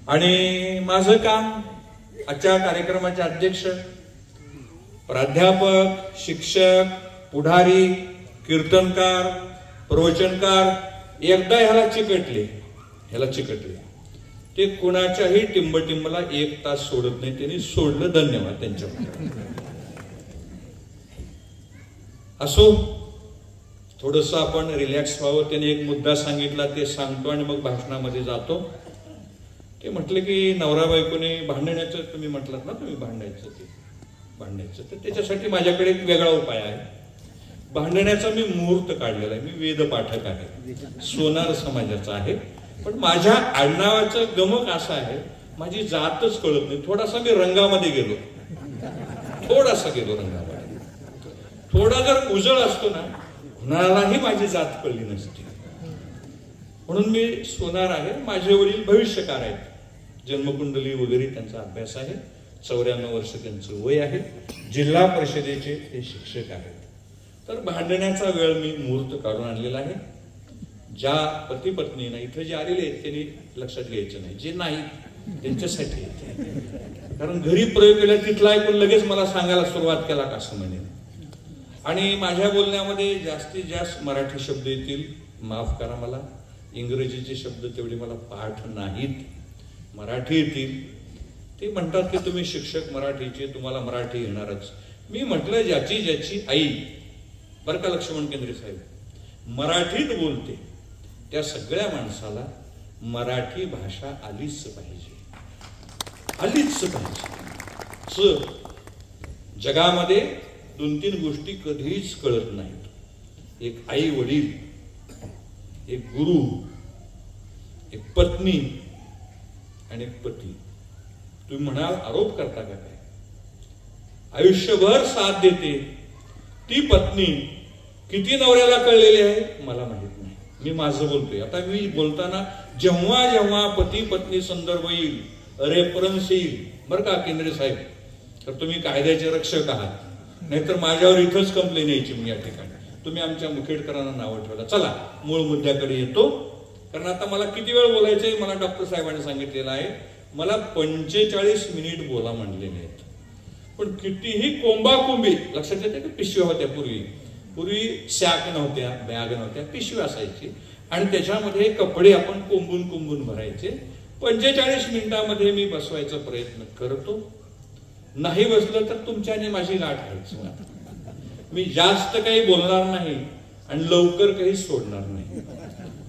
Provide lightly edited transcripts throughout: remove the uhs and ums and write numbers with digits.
आणि माझं काम आजच्या कार्यक्रमाचे अध्यक्ष, प्राध्यापक, शिक्षक, पुढारी, कीर्तनकार, प्रवचनकार एकदा ह्याला चिकटले ते कुणाच्याही टिंबटिंबला एक तास सोडत नाही. त्यांनी सोडलं, धन्यवाद त्यांच्याकडे. असो, थोडस आपण रिलॅक्स व्हावं. त्याने एक मुद्दा सांगितला, ते सांगतो आणि मग भाषणामध्ये जातो. ते म्हटलं की नवरा बायकोने भांडण्याचं, तुम्ही म्हटलात ना, तुम्ही भांडायचं तर त्याच्यासाठी माझ्याकडे एक वेगळा उपाय आहे. भांडण्याचा मी मुहूर्त काढलेला आहे. मी वेदपाठक आहे, सोनार समाजाचा आहे. पण माझ्या आडनावाचं गमक असं आहे, माझी जातच कळत नाही. थोडासा मी रंगामध्ये गेलो रंगामध्ये. थोडा जर उजळ असतो ना, कुणालाही माझी जात कळली नसती. म्हणून मी सोनार आहे. माझे वडील भविष्यकार आहेत, जन्मकुंडली वगैरे त्यांचा अभ्यास आहे. 94 वर्ष त्यांचं वय आहे. जिल्हा परिषदेचे ते शिक्षक आहेत. तर भांडण्याचा वेळ मी मुहूर्त काढून आणलेला आहे. ज्या पती पत्नीना इथे जे आलेले आहेत त्यांनी लक्षात घ्यायचं नाही, जे नाही त्यांच्यासाठी. कारण घरी प्रयोग केला तिथला ऐकून लगेच मला सांगायला सुरुवात केला का असं म्हणेल. आणि माझ्या बोलण्यामध्ये जास्तीत जास्त मराठी शब्द येतील, माफ करा मला. इंग्रजीचे शब्द तेवढे मला पाठ नाहीत, मराठी येतील. ते म्हणतात की तुम्ही शिक्षक मराठीचे, तुम्हाला मराठी येणारच. मी म्हटलं ज्याची आई, बरं का लक्ष्मण केंद्रे साहेब, मराठीत बोलते त्या सगळ्या माणसाला मराठी भाषा आलीच पाहिजे. जगामध्ये 2-3 गोष्टी कधीच कळत नाहीत. एक आई वडील, एक गुरु, एक पत्नी आणि एक पती. तुम्ही म्हणाल आरोप करता का काय? आयुष्यभर साथ देते ती पत्नी किती नवऱ्याला कळलेली आहे मला माहित नाही. मी माझं बोलतोय. आता मी बोलताना जेव्हा जेव्हा पती पत्नी संदर्भ येईल, रेफरन्स येईल, बरं का केंद्रे साहेब, तर तुम्ही कायद्याचे रक्षक आहात. नाहीतर माझ्यावर इथंच कंप्लेन यायची मी या ठिकाणी. तुम्ही आमच्या मुखेडकरांना नावं ठेवलं. चला मूळ मुद्द्याकडे येतो. कारण आता मला किती वेळ बोलायचंय मला डॉक्टर साहेबांनी सांगितलेलं आहे. मला 45 मिनिट बोला म्हणलेले आहेत. पण कितीही कोंबाकोंबी, लक्षात येते की पिशव्या होत्या पूर्वी सॅक नव्हत्या, बॅग नव्हत्या, पिशवी असायची आणि त्याच्यामध्ये कपडे आपण कोंबून भरायचे. 45 मिनिटांमध्ये मी बसवायचा प्रयत्न करतो. नाही बसलं तर तुमच्याने माझी गाठ व्हायची. मी जास्त काही बोलणार नाही आणि लवकर काही सोडणार नाही.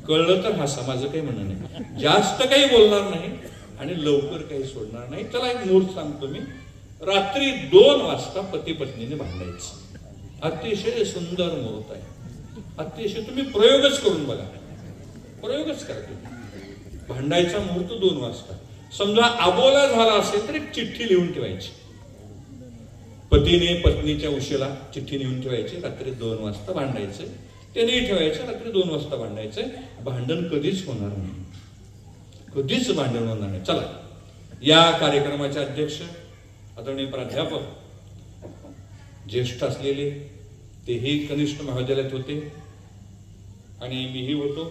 कळलं तर हसा, माझं काही म्हणणं नाही. जास्त काही बोलणार नाही आणि लवकर काही सोडणार नाही. चला एक मुहूर्त सांगतो मी. रात्री 2 वाजता पती पत्नीने भांडायचं. अतिशय सुंदर मुहूर्त आहे. अतिशय, तुम्ही प्रयोगच करून बघा, प्रयोगच करा तुम्ही. भांडायचा मुहूर्त 2 वाजता. समजा अबोला झाला असेल तर एक चिठ्ठी लिहून ठेवायची. पतीने पत्नीच्या उशीला चिठ्ठी लिहून ठेवायची. रात्री 2 वाजता भांडायचं. त्यानेही ठेवायचं, रात्री 2 वाजता भांडायचं. भांडण कधीच होणार नाही, कधीच भांडण होणार नाही. चला, या कार्यक्रमाचे अध्यक्ष आदरणीय प्राध्यापक, ज्येष्ठ असलेले, तेही कनिष्ठ महाविद्यालयात होते आणि मीही होतो.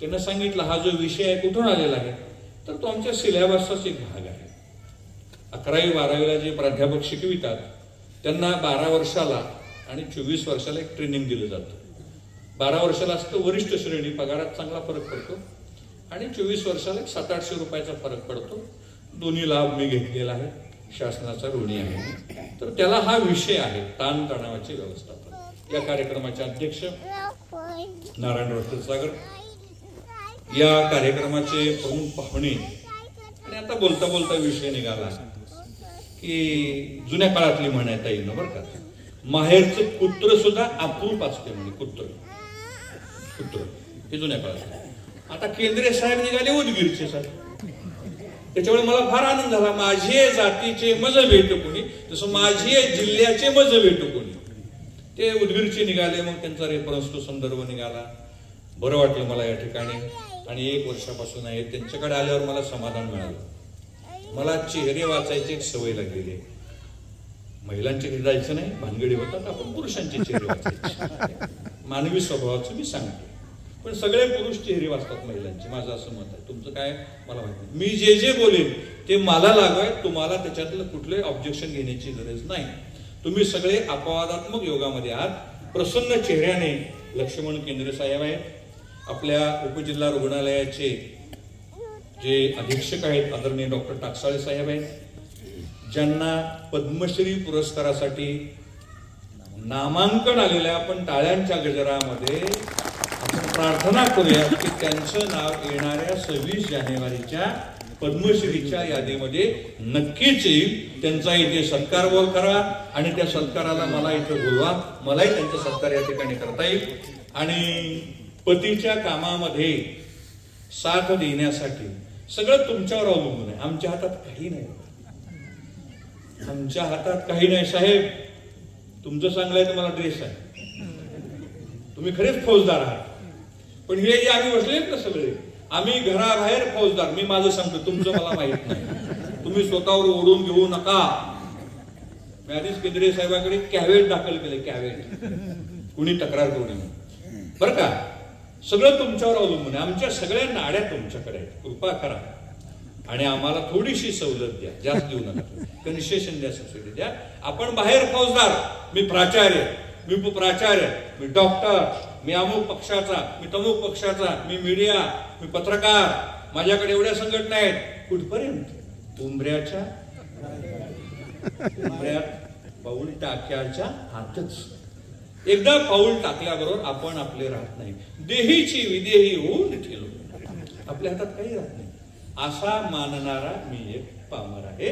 त्यांना सांगितलं हा जो विषय आहे कुठून आलेला आहे, तर तो आमच्या सिलेबसचाच एक भाग आहे. 11वी 12वीला जे प्राध्यापक शिकवितात त्यांना 12 वर्षाला आणि 24 वर्षाला एक ट्रेनिंग दिलं जातं. 12 वर्षाला असतं वरिष्ठ श्रेणी, पगारात चांगला फरक पडतो आणि 24 वर्षाला 700-800 रुपयाचा फरक पडतो. दोन्ही लाभ मी घेतलेला आहे, शासनाचा ऋणी आहे. तर त्याला हा विषय आहे ताणतणावाचे व्यवस्थापन. या कार्यक्रमाचे अध्यक्ष नारायण रत्नसागर, या कार्यक्रमाचे प्रमुख पाहुणे. आणि आता बोलता बोलता विषय निघाला की जुन्या काळातली म्हण आहे ताई ना, बरं का, माहेरचं कुत्र सुद्धा अप्रूप असते म्हणजे. कुत्र हे जुन्या काळात. आता केंद्रे साहेब निघाले उदगीरचे साहेब. त्याच्यामुळे मला फार आनंद झाला. माझे जातीचे मज भेट कोणी, तसं माझे जिल्ह्याचे मज भेट कोणी. ते उदगीरचे निघाले. मग त्यांचा रेफरन्स तो संदर्भ निघाला. बरं वाटलं मला या ठिकाणी. आणि 1 वर्षापासून आहे. त्यांच्याकडे आल्यावर मला समाधान मिळालं. मला चेहरे वाचायची एक सवय लागलेली. महिलांचे घरी जायचं नाही, भानगडी होतात, आपण पुरुषांचे चेहरे वाचायचे. मानवी स्वभावाचं मी सांगतो. पण सगळे पुरुष चेहरे वाचतात महिलांचे, माझं असं मत आहे. तुमचं काय मला माहिती नाही. मी जे जे बोलेन ते मला लागू आहे, तुम्हाला त्याच्यातलं कुठले ऑब्जेक्शन घेण्याची गरज नाही. तुम्ही सगळे अपवादात्मक योगामध्ये आहात. प्रसन्न चेहऱ्याने लक्ष्मण केंद्रे साहेब आहेत, आपल्या उपजिल्हा रुग्णालयाचे जे अधीक्षक आहेत आदरणीय डॉक्टर टाकसाळे साहेब आहेत, ज्यांना पद्मश्री पुरस्कारासाठी नामांकन आलेल्या, आपण टाळ्यांच्या गजरामध्ये आपण प्रार्थना करूया की त्यांचं नाव येणाऱ्या 26 जानेवारीच्या पद्मश्रीच्या यादीमध्ये नक्कीच येईल. त्यांचा इथे सत्कार करा आणि त्या सत्काराला मला इथे बोलवा, मलाही त्यांचा सत्कार या ठिकाणी करता येईल. आणि पतीच्या कामामध्ये साथ देण्यासाठी सगळं तुमच्यावर अवलंबून आहे. आमच्या हातात काही नाही, आमच्या हातात काही नाही साहेब. तुमचं चांगलंय, तुम्हाला ड्रेस आहे, तुम्ही खरेच फौजदार आहात. पण हे जे आम्ही बसलेत ना सगळे, आम्ही घराबाहेर फौजदार. मी माझं सांगतो, तुमचं मला माहित नाही. तुम्ही स्वतःवर ओढून घेऊ नका. मी आधीच केंद्रीय साहेबांकडे कॅवेट दाखल केले, कॅवेट. कुणी तक्रार करू नये बरं का. सगळं तुमच्यावर अवलंबून आहे. आमच्या सगळ्या नाड्या तुमच्याकडे आहेत. कृपा करा आणि आम्हाला थोडीशी सवलत द्या, जास्त देऊ नका, कन्सेशन द्या, सबसिडी द्या. आपण बाहेर फौजदार, मी प्राचार्य, मी उपप्राचार्य, मी डॉक्टर, मी अमुक पक्षाचा, मी तमुक पक्षाचा, मी मीडिया, मी पत्रकार, माझ्याकडे एवढ्या संघटना आहेत. कुठपर्यंत? उंबऱ्याच्या पाऊल टाक्याच्या आतच. एकदा पाऊल टाकल्याबरोबर आपण आपले राहत नाही. देहीची विदेही होऊन ठेलो, आपल्या हातात काही राहत नाही. असा मानणारा मी एक पामर आहे.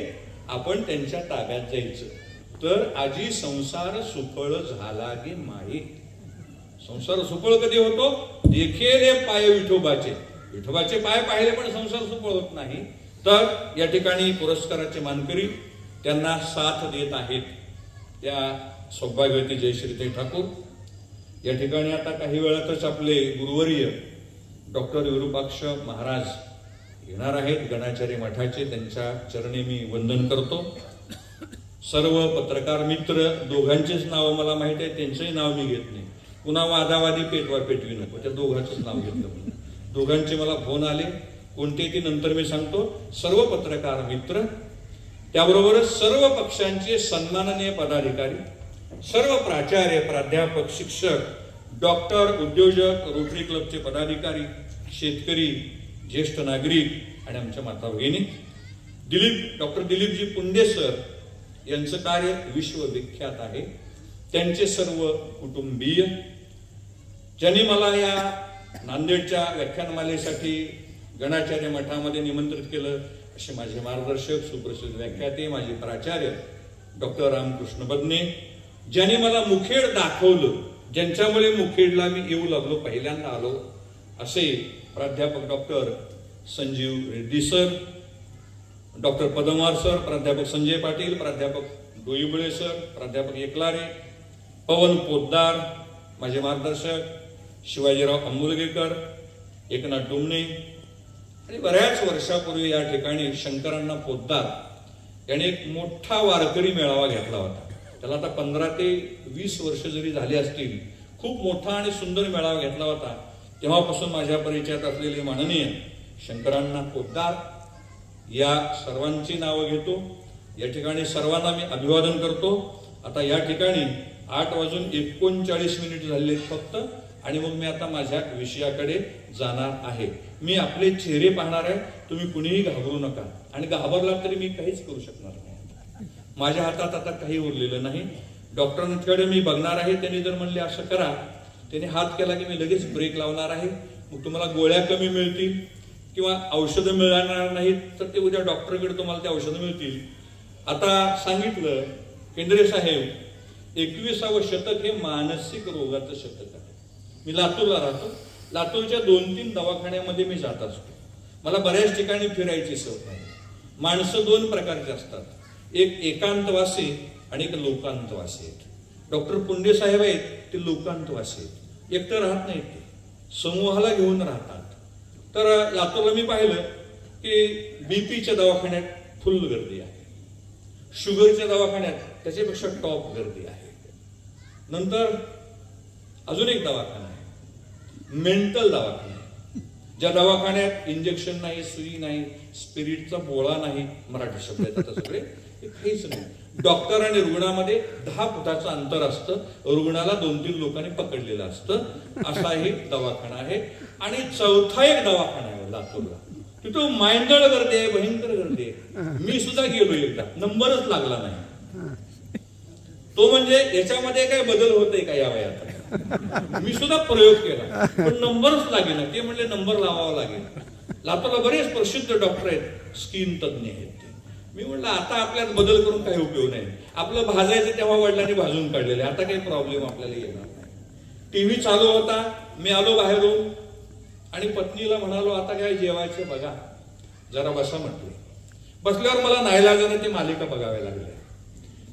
आपण त्यांच्या ताब्यात जायचं तर आजी संसार सुफळ झाला गे माई. संसार सुफळ कधी होतो? देखेले पाय विठोबाचे. विठोबाचे पाय पाहिले पण संसार सुफळ होत नाही. तर या ठिकाणी पुरस्काराचे मानकरी त्यांना साथ देत आहेत त्या सौभाग्यवती जयश्रीताई ठाकूर. या ठिकाणी आता काही वेळातच आपले गुरुवर्य डॉक्टर विरूपाक्ष महाराज येणार आहेत, गणाचार्य मठाचे. त्यांच्या चरणी मी वंदन करतो. सर्व पत्रकार मित्र, दोघांचेच नाव मला माहित आहे, त्यांचंही नाव मी घेत नाही. पुन्हा वादावादी पेटवा पेटवी नको, त्या दोघांचंच नाव घेतलं म्हणून. दोघांचे मला फोन आले, कोणते ते नंतर मी सांगतो. सर्व पत्रकार मित्र, त्याबरोबरच सर्व पक्षांचे सन्माननीय पदाधिकारी, सर्व प्राचार्य, प्राध्यापक, शिक्षक, डॉक्टर, उद्योजक, रोटरी क्लबचे पदाधिकारी, शेतकरी, ज्येष्ठ नागरिक आणि आमच्या माता भगिनी. डॉक्टर दिलीपजी पुंडे सर यांचं कार्य विश्वविख्यात आहे. त्यांचे सर्व कुटुंबीय, ज्यांनी मला या नांदेडच्या व्याख्यानमालेसाठी गणाचार्य मठामध्ये निमंत्रित केलं, असे माझे मार्गदर्शक, सुप्रसिद्ध व्याख्याते, माझे प्राचार्य डॉक्टर रामकृष्ण बदने, ज्यांनी मला मुखेड दाखवलं, ज्यांच्यामुळे मुखेडला मी येऊ लागलो, पहिल्यांदा आलो, असे प्राध्यापक doctor Sanjeev Reddy sir, doctor Padmar sir, प्राध्यापक संजय पाटील, प्राध्यापक डोईबळे सर, प्राध्यापक एकलारे, पवन पोद्दार, माझे मार्गदर्शक शिवाजीराव अंबुलगेकर, एकनाथ डोमणे. आणि बऱ्याच वर्षापूर्वी या ठिकाणी शंकरांना पोद्दार याने एक मोठा वारकरी मेळावा घेतला होता. त्याला आता 15 ते 20 वर्ष जरी झाली असतील, खूप मोठा आणि सुंदर मेळावा घेतला होता. तेव्हापासून माझ्या परिचयात असलेले माननीय शंकरांना पोद्दार या सर्वांची नावं घेतो. या ठिकाणी सर्वांना मी अभिवादन करतो. आता या ठिकाणी 8:39 झाले फक्त, आणि मग मी आता माझ्या विषयाकडे जाणार आहे. मी आपले चेहरे पाहणार आहे, तुम्ही कुणीही घाबरू नका, आणि घाबरला तरी मी काहीच करू शकणार नाही. माझ्या हातात आता काही उरलेलं नाही. डॉक्टरांकडे मी बघणार आहे. त्यांनी जर म्हणले असं करा, त्यांनी हात केला की मी लगेच ब्रेक लावणार आहे. मग तुम्हाला गोळ्या कमी मिळतील किंवा औषधं मिळणार नाहीत, तर ते उद्या डॉक्टरकडे तुम्हाला ते औषधं मिळतील. आता सांगितलं केंद्रे साहेब, 21वे शतक हे मानसिक रोगाचं शतक आहे. मी लातूरला राहतो. लातूरच्या 2-3 दवाखान्यामध्ये मी जात असतो. मला बऱ्याच ठिकाणी फिरायची सवय आहे. माणसं 2 प्रकारचे असतात, एक एकांतवासी आणि एक लोकांतवासी आहेत. डॉक्टर पुंडे साहेब आहेत, ते लोकांतवासी आहेत. एकटं राहत नाहीत, ते समूहाला घेऊन राहतात. तर लातूरला मी पाहिलं की बीपीच्या दवाखान्यात फुल गर्दी आहे, शुगरच्या दवाखान्यात त्याच्यापेक्षा टॉप गर्दी आहे. नंतर अजून एक दवाखाना आहे, मेंटल दवाखाना आहे. ज्या दवाखान्यात इंजेक्शन नाही, सुई नाही, स्पिरिटचा बोळा नाही, मराठी शब्द आहेत आता सगळे, हे काहीच नाही. डॉक्टर आणि रुग्णामध्ये 10 फुटाचं अंतर असतं. रुग्णाला 2-3 लोकांनी पकडलेलं असतं. असा एक दवाखाना आहे. आणि चौथा एक दवाखाना आहे लातूरला. तिथं मायंदळ गर्दी आहे, भयंकर गर्दी आहे. मी सुद्धा गेलो एकदा, नंबरच लागला नाही. तो म्हणजे याच्यामध्ये काय बदल होतोय का या वयात? मी सुद्धा प्रयोग केला पण नंबरच लागेना. ते म्हणले नंबर लावावा लागेल. लातूरला बरेच प्रसिद्ध डॉक्टर आहेत, स्किन तज्ञ आहेत. मी म्हणलं आता आपल्यात बदल करून काही उपयोग नाही. आपलं भाजायचं तेव्हा वडिलांनी भाजून काढलेले, आता काही प्रॉब्लेम आपल्याला येणार नाही. टीव्ही चालू होता, मी आलो बाहेरून आणि पत्नीला म्हणालो आता काय जेवायचं बघा, जरा बसा म्हटले. बसल्यावर मला नाईलाजाने ती मालिका बघाव्या लागल्या.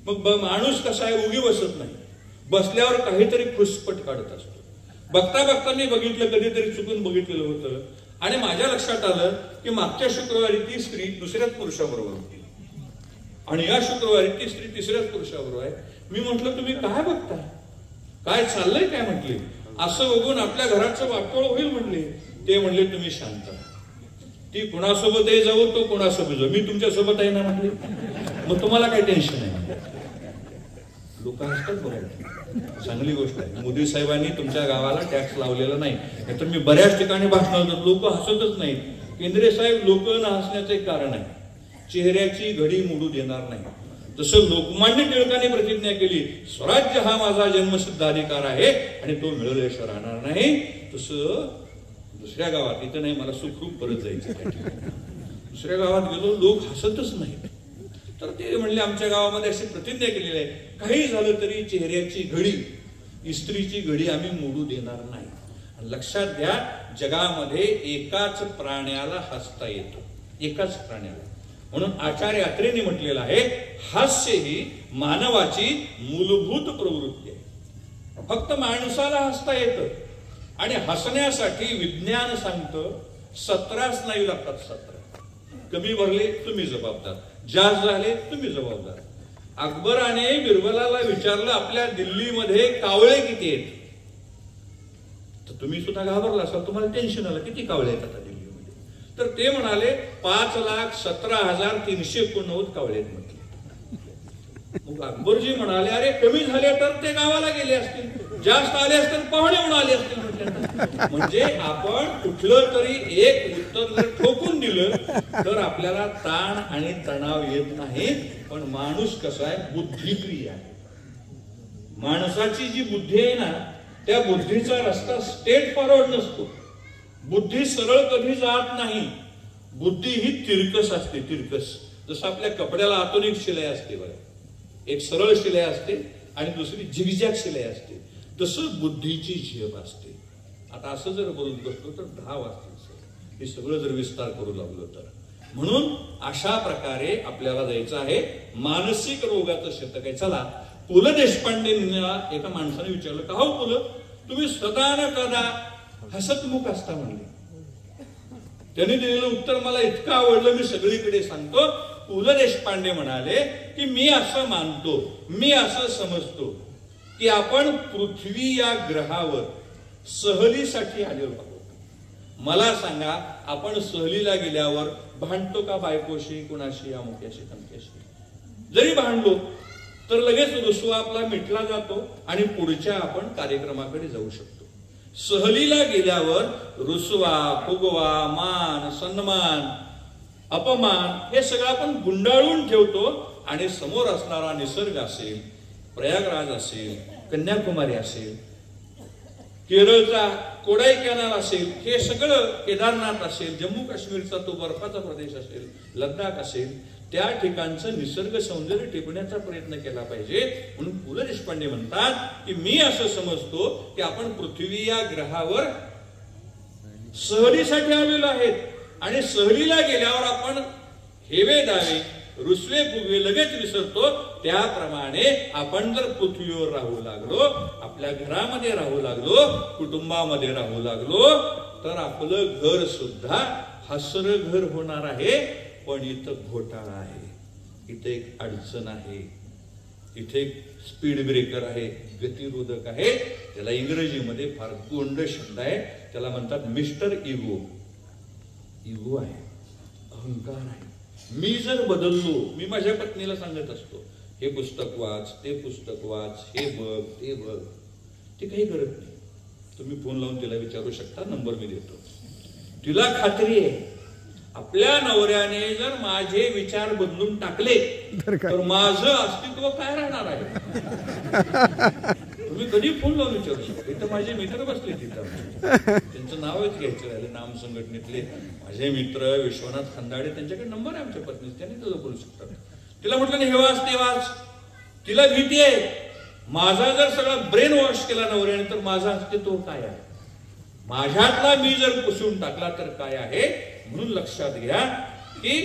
मग माणूस कसा आहे, उगी बसत नाही, बसल्यावर काहीतरी खुसपट काढत असतो. बघता बघता मी बघितलं, कधीतरी चुकून बघितलेलं होतं आणि माझ्या लक्षात आलं की मागच्या शुक्रवारी ती स्त्री दुसऱ्याच पुरुषाबरोबर होती आणि या शुक्रवारी ती स्त्री तिसऱ्याच पुरुषाबरोबर आहे. मी म्हटलं तुम्ही काय बघताय, काय चाललंय काय म्हटले. असं बघून आपल्या घराचं वाटोळ होईल म्हणले. ते म्हणले तुम्ही शांत, ती कुणासोबतही जाऊ, तो कुणासोबत जाऊ, मी तुमच्या सोबत आहे ना म्हटले. मग तुम्हाला काय टेन्शन आहे. लोक हसतात बघा, चांगली गोष्ट आहे. मोदी साहेबांनी तुमच्या गावाला टॅक्स लावलेला नाही. नाहीतर मी बऱ्याच ठिकाणी भाषण होतात, लोक हसतच नाहीत. केंद्रे साहेब, लोक न हसण्याचं एक कारण आहे, चेहऱ्याची घडी मोडू देणार नाही. जसं लोकमान्य टिळकांनी प्रतिज्ञा केली, स्वराज्य हा माझा जन्मसिद्ध अधिकार आहे आणि तो मिळवल्याशिवाय राहणार नाही, तसं दुसऱ्या गावात, इथं नाही, मला सुखरूप परत जायचं त्या ठिकाणी, दुसऱ्या गावात गेलो, लोक हसतच नाहीत. तर ते म्हणले आमच्या गावामध्ये अशी प्रतिज्ञा केलेली आहे, काही झालं तरी चेहऱ्याची घडी, इस्त्रीची घडी आम्ही मोडू देणार नाही. लक्षात घ्या, जगामध्ये एकाच प्राण्याला हसता येतो, एकाच प्राण्याला. म्हणून आचार्य अत्रेंनी म्हटलेलं आहे, हास्य ही मानवाची मूलभूत प्रवृत्ती आहे. फक्त माणसाला हसता येतं आणि हसण्यासाठी विज्ञान सांगतं 17 स्नायू लागतात. 17 कमी भरले तुम्ही जबाबदार, जास्त झाले तुम्ही जबाबदार. अकबराने बिरबलाला विचारलं आपल्या दिल्लीमध्ये कावळे किती आहेत, तर तुम्ही सुद्धा घाबरला असाल, तुम्हाला टेन्शन आलं किती कावळे आहेत आता दिल्लीमध्ये. तर ते म्हणाले 5,17,389 कावळे आहेत म्हटले. मग अकबरजी म्हणाले अरे कमी झाले तर ते गावाला गेले असतील, जास्त आले असतील पाहुणे म्हणून आले असतील म्हटलं. म्हणजे आपण कुठलं तरी एक उत्तर जर ठोकून दिलं तर आपल्याला ताण आणि तणाव येत नाही. पण माणूस कसा आहे, बुद्धिप्रिय आहे. माणसाची जी बुद्धी आहे ना, त्या बुद्धीचा रस्ता स्ट्रेट फॉरवर्ड नसतो. बुद्धी सरळ कधी जात नाही. बुद्धी ही तिरकस असते, तिरकस. जसं आपल्या कपड्याला आतून एक शिलाई असते बघा, एक सरळ शिलाई असते आणि दुसरी झिगझॅग शिलाई असते, तसं बुद्धीची झेप असते. आता असं जर बोलत बसलो तर 10 वाजतील, हे सगळं जर विस्तार करू लागलो तर. म्हणून अशा प्रकारे आपल्याला जायचं आहे. मानसिक रोगाचं शतक आहे. चला, पु ल देशपांडेंना एका माणसाने विचारलं, का हो पु ल, तुम्ही स्वतः न कदा हसतमुख असता म्हणले. त्यांनी दिलेलं उत्तर मला इतकं आवडलं, मी सगळीकडे सांगतो. पु ल देशपांडे म्हणाले की मी असं मानतो, मी असं समजतो की आपण पृथ्वी या ग्रहावर सहलीसाठी आलेलो आहोत. मला सांगा, आपण सहलीला गेल्यावर भांडतो का बायकोशी, कुणाशी, अमुक्याशी तमक्याशी? जरी भांडलो तर लगेच रुसवा आपला मिटला जातो आणि पुढच्या आपण कार्यक्रमाकडे जाऊ शकतो. सहलीला गेल्यावर रुसवा, फुगवा, मान, सन्मान, अपमान हे सगळं आपण गुंडाळून ठेवतो आणि समोर असणारा निसर्ग असेल, प्रयागराज असेल, कन्याकुमारी असेल, केरळचा कोडाईकनाल असेल, हे सगळं, केदारनाथ असेल, जम्मू काश्मीरचा तो बर्फाचा प्रदेश असेल, लडाख असेल, त्या ठिकाणचं निसर्ग सौंदर्य टिपण्याचा प्रयत्न केला पाहिजे. म्हणून पु ल देशपांडे म्हणतात की मी असं समजतो की आपण पृथ्वी या ग्रहावर सहलीसाठी आलेलो आहेत आणि सहलीला गेल्यावर आपण हेवे दावे, रुसवे फुगवे लगेच विसरतो. त्याप्रमाणे आपण जर पृथ्वीवर राहू लागलो, आपल्या घरामध्ये राहू लागलो, कुटुंबामध्ये राहू लागलो, तर आपलं घर सुद्धा हसरं घर होणार आहे. पण इथं घोटाळा आहे, इथं एक अडचण आहे. इथे स्पीड ब्रेकर आहे, गतिरोधक आहे. त्याला इंग्रजीमध्ये फार गोंड शब्द आहे, त्याला म्हणतात मिस्टर इगो. इगो आहे, अहंकार आहे. मी जर बदललो, मी माझ्या पत्नीला सांगत असतो हे पुस्तक वाच, ते पुस्तक वाच, हे बघ, ते बघ, ते काही करत नाही. तुम्ही फोन लावून तिला विचारू शकता, नंबर मी देतो. तिला खात्री आहे आपल्या नवऱ्याने जर माझे विचार बदलून टाकले तर माझं अस्तित्व काय राहणार आहे. तुम्ही कधी फोन लावून विचारू शकता. इथं माझे मित्र बसले, तिथं त्यांचं नावच घ्यायचं राहिलं, नाम संघटनेतले माझे मित्र विश्वनाथ खंदाडे, त्यांच्याकडे नंबर आहे आमच्या पत्नीचा, त्यांनी तुला बोलू शकतात. तिला म्हटलं नाही हे वाच ते वाच. तिला भीती आहे माझा जर सगळा ब्रेन वॉश केला नवऱ्याने तर माझं अस्तित्व काय आहे, माझ्यातला मी जर पुसून टाकला तर काय आहे. म्हणून लक्षात घ्या की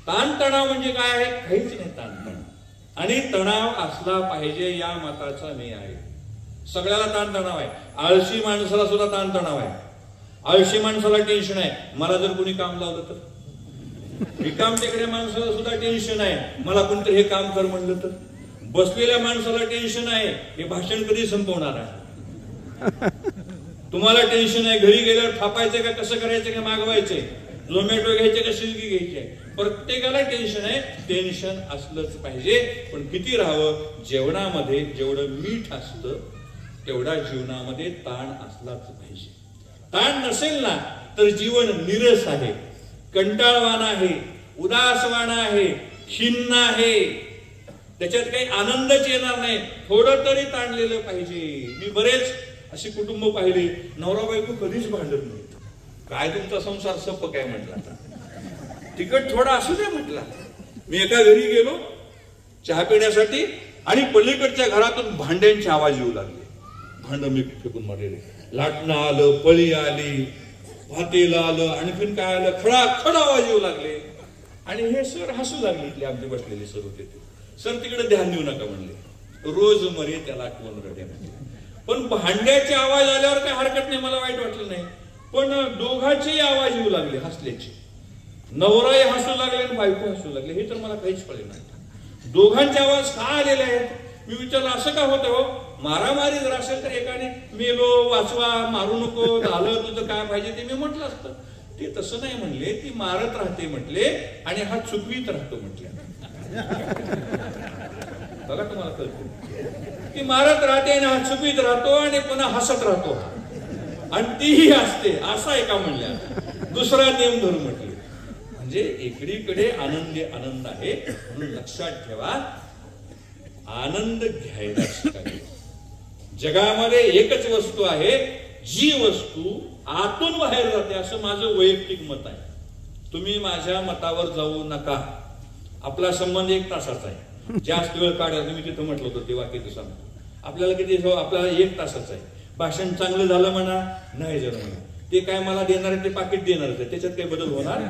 ताणतणाव म्हणजे काय आहे, काहीच नाही ताणतणाव. आणि तणाव असला पाहिजे या मताचा मी आहे. सगळ्याला ताणतणाव आहे. आळशी माणसाला सुद्धा ताणतणाव आहे. आळशी माणसाला टेन्शन आहे, मला जर कोणी काम लावलं तर. रिकाम टेकड्या माणसाला सुद्धा टेन्शन आहे, मला कोणतरी हे काम कर म्हणलं तर. बसलेल्या माणसाला टेन्शन आहे, हे भाषण कधी संपवणार आहे. तुम्हाला टेन्शन आहे घरी गेल्यावर थापायचं का, कसं करायचं का, मागवायचंय, झोमॅटो घ्यायचे का शिल्की घ्यायची. प्रत्येकाला टेन्शन आहे. टेन्शन असलंच पाहिजे, पण किती राहावं. जेवणामध्ये जेवढं मीठ असतं तेवढा जीवनामध्ये ताण असलाच पाहिजे. ताण नसेल ना तर जीवन निरस आहे, कंटाळवाण आहे, उदासवाण आहे, खिन्न आहे, त्याच्यात काही आनंदच येणार नाही. थोडं तरी ताणलेलं पाहिजे. मी बरेच अशी कुटुंब पाहिली, नवरा बायको कधीच भांडत नाही. काय तुमचा संसार सप काय म्हटला, तिकट थोडा असू दे म्हटला. मी एका घरी गेलो चहा पिण्यासाठी आणि पलीकडच्या घरातून भांड्यांची आवाज येऊ लागले. भांड मी फेकून मारलेले, लाटणं आलं, पळी आली, भातेला आलं, आणखीन काय आलं, खडाखड आवाज येऊ लागले. आणि हे सर हसू लागले, इथले आमचे बसलेले सर होते ते. सर तिकडे ध्यान देऊ नका म्हणले, रोज मरे त्याला आठवण रडे म्हणले. पण भांड्याचे आवाज आल्यावर काय हरकत नाही, मला वाईट वाटलं नाही. पण दोघांचेही आवाज येऊ लागले हसल्याचे. नवराही हसू लागले आणि बायको हसू लागले. हे तर मला काहीच कळले नाही. दोघांचे आवाज का आलेले आहेत. मी विचारलं असं का होतं हो. मारामारी जर असेल तर एकाने मेलो वाचवा, मारू नको, झालं तुझं काय पाहिजे ते मी म्हटलं असतं. ते तसं नाही म्हणले, ती मारत राहते म्हटले आणि हा चुकवीत राहतो म्हटले. बघा तुम्हाला कळतं, ती मारत राहते आणि हा चुकवीत राहतो आणि पुन्हा हसत राहतो आणि तीही असते. असा एका म्हणल्या, दुसरा नियम धरून म्हटले. म्हणजे एकडीकडे आनंदी आनंद आहे. म्हणून लक्षात ठेवा, आनंद घ्यायला शिकावे. जगामध्ये एकच वस्तू आहे, जी वस्तू आतून बाहेर जाते, असं माझं वैयक्तिक मत आहे. तुम्ही माझ्या मतावर जाऊ नका. आपला संबंध 1 तासाचा आहे. जास्त वेळ काढायला मी तिथं म्हटलं होतं ते वाक्य सांगतो. आपल्याला किती आपल्याला 1 तासाचा आहे. भाषण चांगलं झालं म्हणा, नाही झालं म्हणा, ते काय मला देणार आहे ते पाकिट देणारच आहे, त्याच्यात काही बदल होणार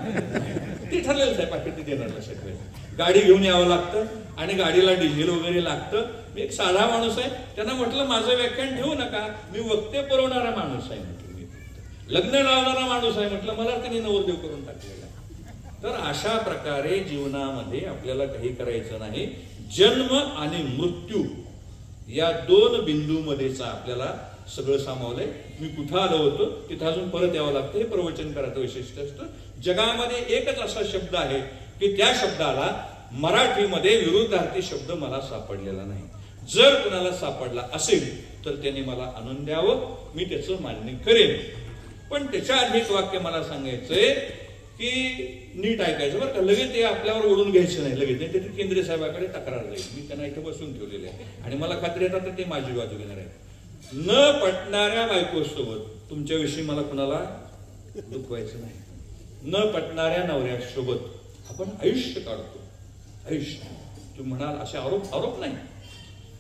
ते ठरलेलंच आहे. पाकिट ते देणार लक्षात ठेवा. गाडी घेऊन यावं लागतं आणि गाडीला डिझेल वगैरे लागतं. मी एक साधा माणूस आहे. त्यांना म्हटलं माझं व्याख्यान ठेवू नका, मी वक्ते पुरवणारा माणूस आहे म्हटलं, मी लग्न लावणारा माणूस आहे म्हटलं, मला त्यांनी नवरदेव करून टाकलेला. तर अशा प्रकारे जीवनामध्ये आपल्याला काही करायचं नाही. जन्म आणि मृत्यू या 2 बिंदूमध्येच आपल्याला सगळं सामावलंय. मी कुठं आलो होतो तिथं अजून परत यावं लागतं. हे प्रवचन करायचं वैशिष्ट्य असतं. जगामध्ये एकच असा शब्द आहे की त्या शब्दाला मराठीमध्ये विरुद्धार्थी शब्द मला सापडलेला नाही. जर कुणाला सापडला असेल तर त्यांनी मला आणून द्यावं, मी त्याचं मान्य करेन. पण त्याच्या आधी एक वाक्य मला सांगायचंय की नीट ऐकायचं बरं का. लगेच ते आपल्यावर ओढून घ्यायचं नाही, लगेच नाही. ते केंद्रीय साहेबाकडे तक्रार जाईल. मी त्यांना इथे बसून ठेवलेले आहे आणि मला खात्री येतात तर ते माझी बाजू घेणार आहे. न पटणाऱ्या बायकोसोबत तुमच्याविषयी मला कुणाला दुखवायचं नाही. न पटणाऱ्या नवऱ्यासोबत आपण आयुष्य काढतो. आयुष्य तुम्ही म्हणाल असे आरोप नाही.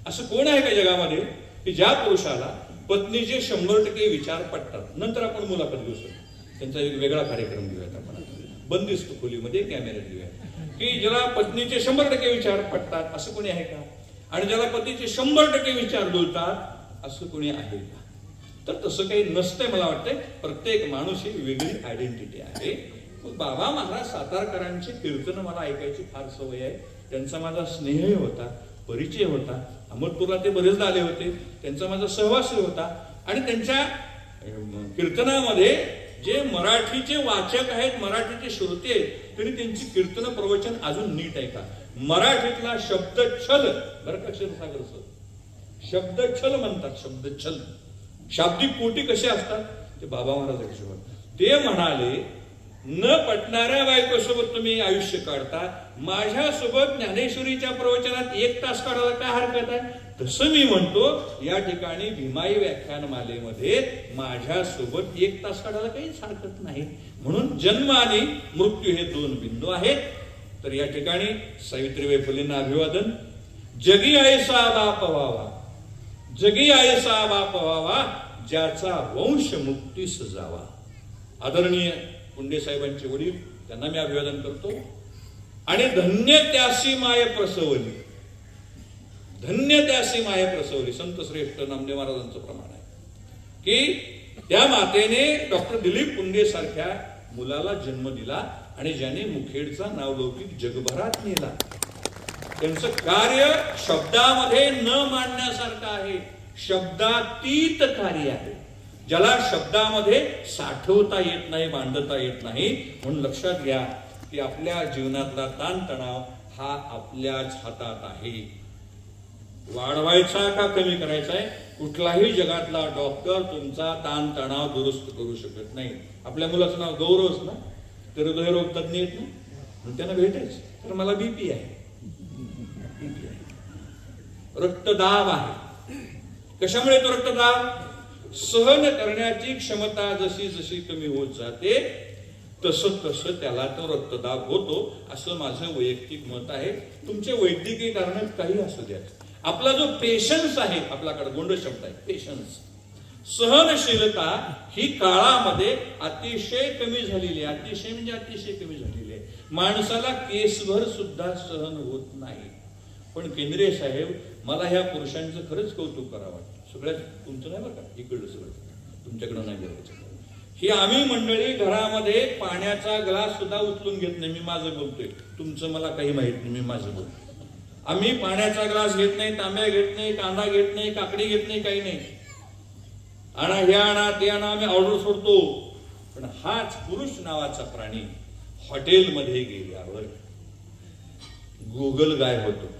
असं कोण आहे का जगामध्ये की ज्या पुरुषाला पत्नीचे 100% विचार पटतात. नंतर आपण मुलाखत घेऊ शकतो, त्यांचा एक वेगळा कार्यक्रम घेऊयात आपण, बंदिस्त खोलीमध्ये कॅमेऱ्यात घेऊयात, की ज्याला पत्नीचे 100% विचार पटतात असं कोणी आहे का. आणि ज्याला पत्नीचे 100% विचार बोलतात असं कोणी आहे का. तर तसं काही नसतंय. मला वाटतंय प्रत्येक माणूस ही वेगळी आयडेंटिटी आहे. बाबा महाराज सातारकरांची कीर्तन मला ऐकायची फार सवय आहे. त्यांचा माझा स्नेहही होता. परिचय होता. अहमदपूरला ते बरेचदा आले होते, त्यांचा माझा सहवास होता. आणि त्यांच्या कीर्तनामध्ये जे मराठीचे वाचक आहेत, मराठीचे श्रोते आहेत, तरी त्यांची कीर्तन प्रवचन अजून नीट आहे का. मराठीतला शब्दच्छल, बरं का क्षीरसागर सर, शब्दच्छल म्हणतात. शब्दच्छल, शाब्दिक कोटी कसे असतात ते बाबा महाराज हिशोबात. ते म्हणाले, न पटणाऱ्या बायकोसोबत तुम्ही आयुष्य काढता, माझ्यासोबत ज्ञानेश्वरीच्या प्रवचनात 1 तास काढायला काय हरकत आहे. तसं मी म्हणतो, या ठिकाणी भीमाई व्याख्यानमालेमध्ये माझ्यासोबत 1 तास काढायला काहीच हरकत नाही. म्हणून जन्म आणि मृत्यू हे 2 बिंदू आहेत. तर या ठिकाणी सावित्रीबाई फुलेंना अभिवादन. जगी ऐसा बाप व्हावा, जगी ऐसा बाप व्हावा, ज्याचा वंश मुक्तीस जावा. आदरणीय पुंडे साहेबांचे वडील, त्यांना मी अभिवादन करतो. आणि धन्य त्यासी माय प्रसवली, धन्य त्यासी माय प्रसवली. संत श्रेष्ठ नामदेव महाराजांचं प्रमाण आहे की त्या मातेने डॉक्टर दिलीप पुंडे सारख्या मुलाला जन्म दिला आणि ज्याने मुखेडचा नावलौकिक जगभरात नेला. त्यांचं कार्य शब्दामध्ये न मांडण्यासारखं आहे, शब्दातीत कार्य आहे, ज्याला शब्दामध्ये साठवता येत नाही, मांडता येत नाही. म्हणून लक्षात घ्या की आपल्या जीवनातला ताणतणाव हा आपल्याच हातात आहे. वाढवायचा का कमी करायचा आहे. कुठलाही जगातला डॉक्टर तुमचा ताणतणाव दुरुस्त करू शकत नाही. आपल्या मुलाचं नाव गौरवच ना, तर हृदयरोग तज्ञ आहेत ना, म्हणून त्यांना भेटायचं. तर मला बीपी आहे, रक्तदाब आहे. कशामुळे तो रक्तदाब. सहन करण्याची क्षमता जशी जशी कमी होत जाते तसं तसं त्याला तो रक्तदाब होतो, असं माझं वैयक्तिक मत आहे. तुमचे वैद्यकीय कारण काही असू द्या. आपला जो पेशन्स आहे, आपल्याकडे गोंड शब्द आहे पेशन्स, सहनशीलता ही काळामध्ये अतिशय कमी झालेली आहे. अतिशय म्हणजे अतिशय कमी झालेली आहे. माणसाला केसभर सुद्धा सहन होत नाही. पण केंद्रीय साहेब, मला ह्या पुरुषांचं खरंच कौतुक करावं वाटतं. सगळ्यात तुमचं नाही बरं का, इकडलं सगळं तुमच्याकडं नाही बघायचं. ही आम्ही मंडळी घरामध्ये पाण्याचा ग्लास सुद्धा उचलून घेत नाही. मी माझं बोलतोय, तुमचं मला काही माहित नाही, मी माझं बोलतो. आम्ही पाण्याचा ग्लास घेत नाही, तांब्या घेत नाही, कांदा घेत नाही, काकडी घेत नाही, काही नाही. आणा हे आणा ते आणा, आम्ही ऑर्डर सोडतो. पण हाच पुरुष नावाचा प्राणी हॉटेलमध्ये गेल्यावर गुगल गाय होतो.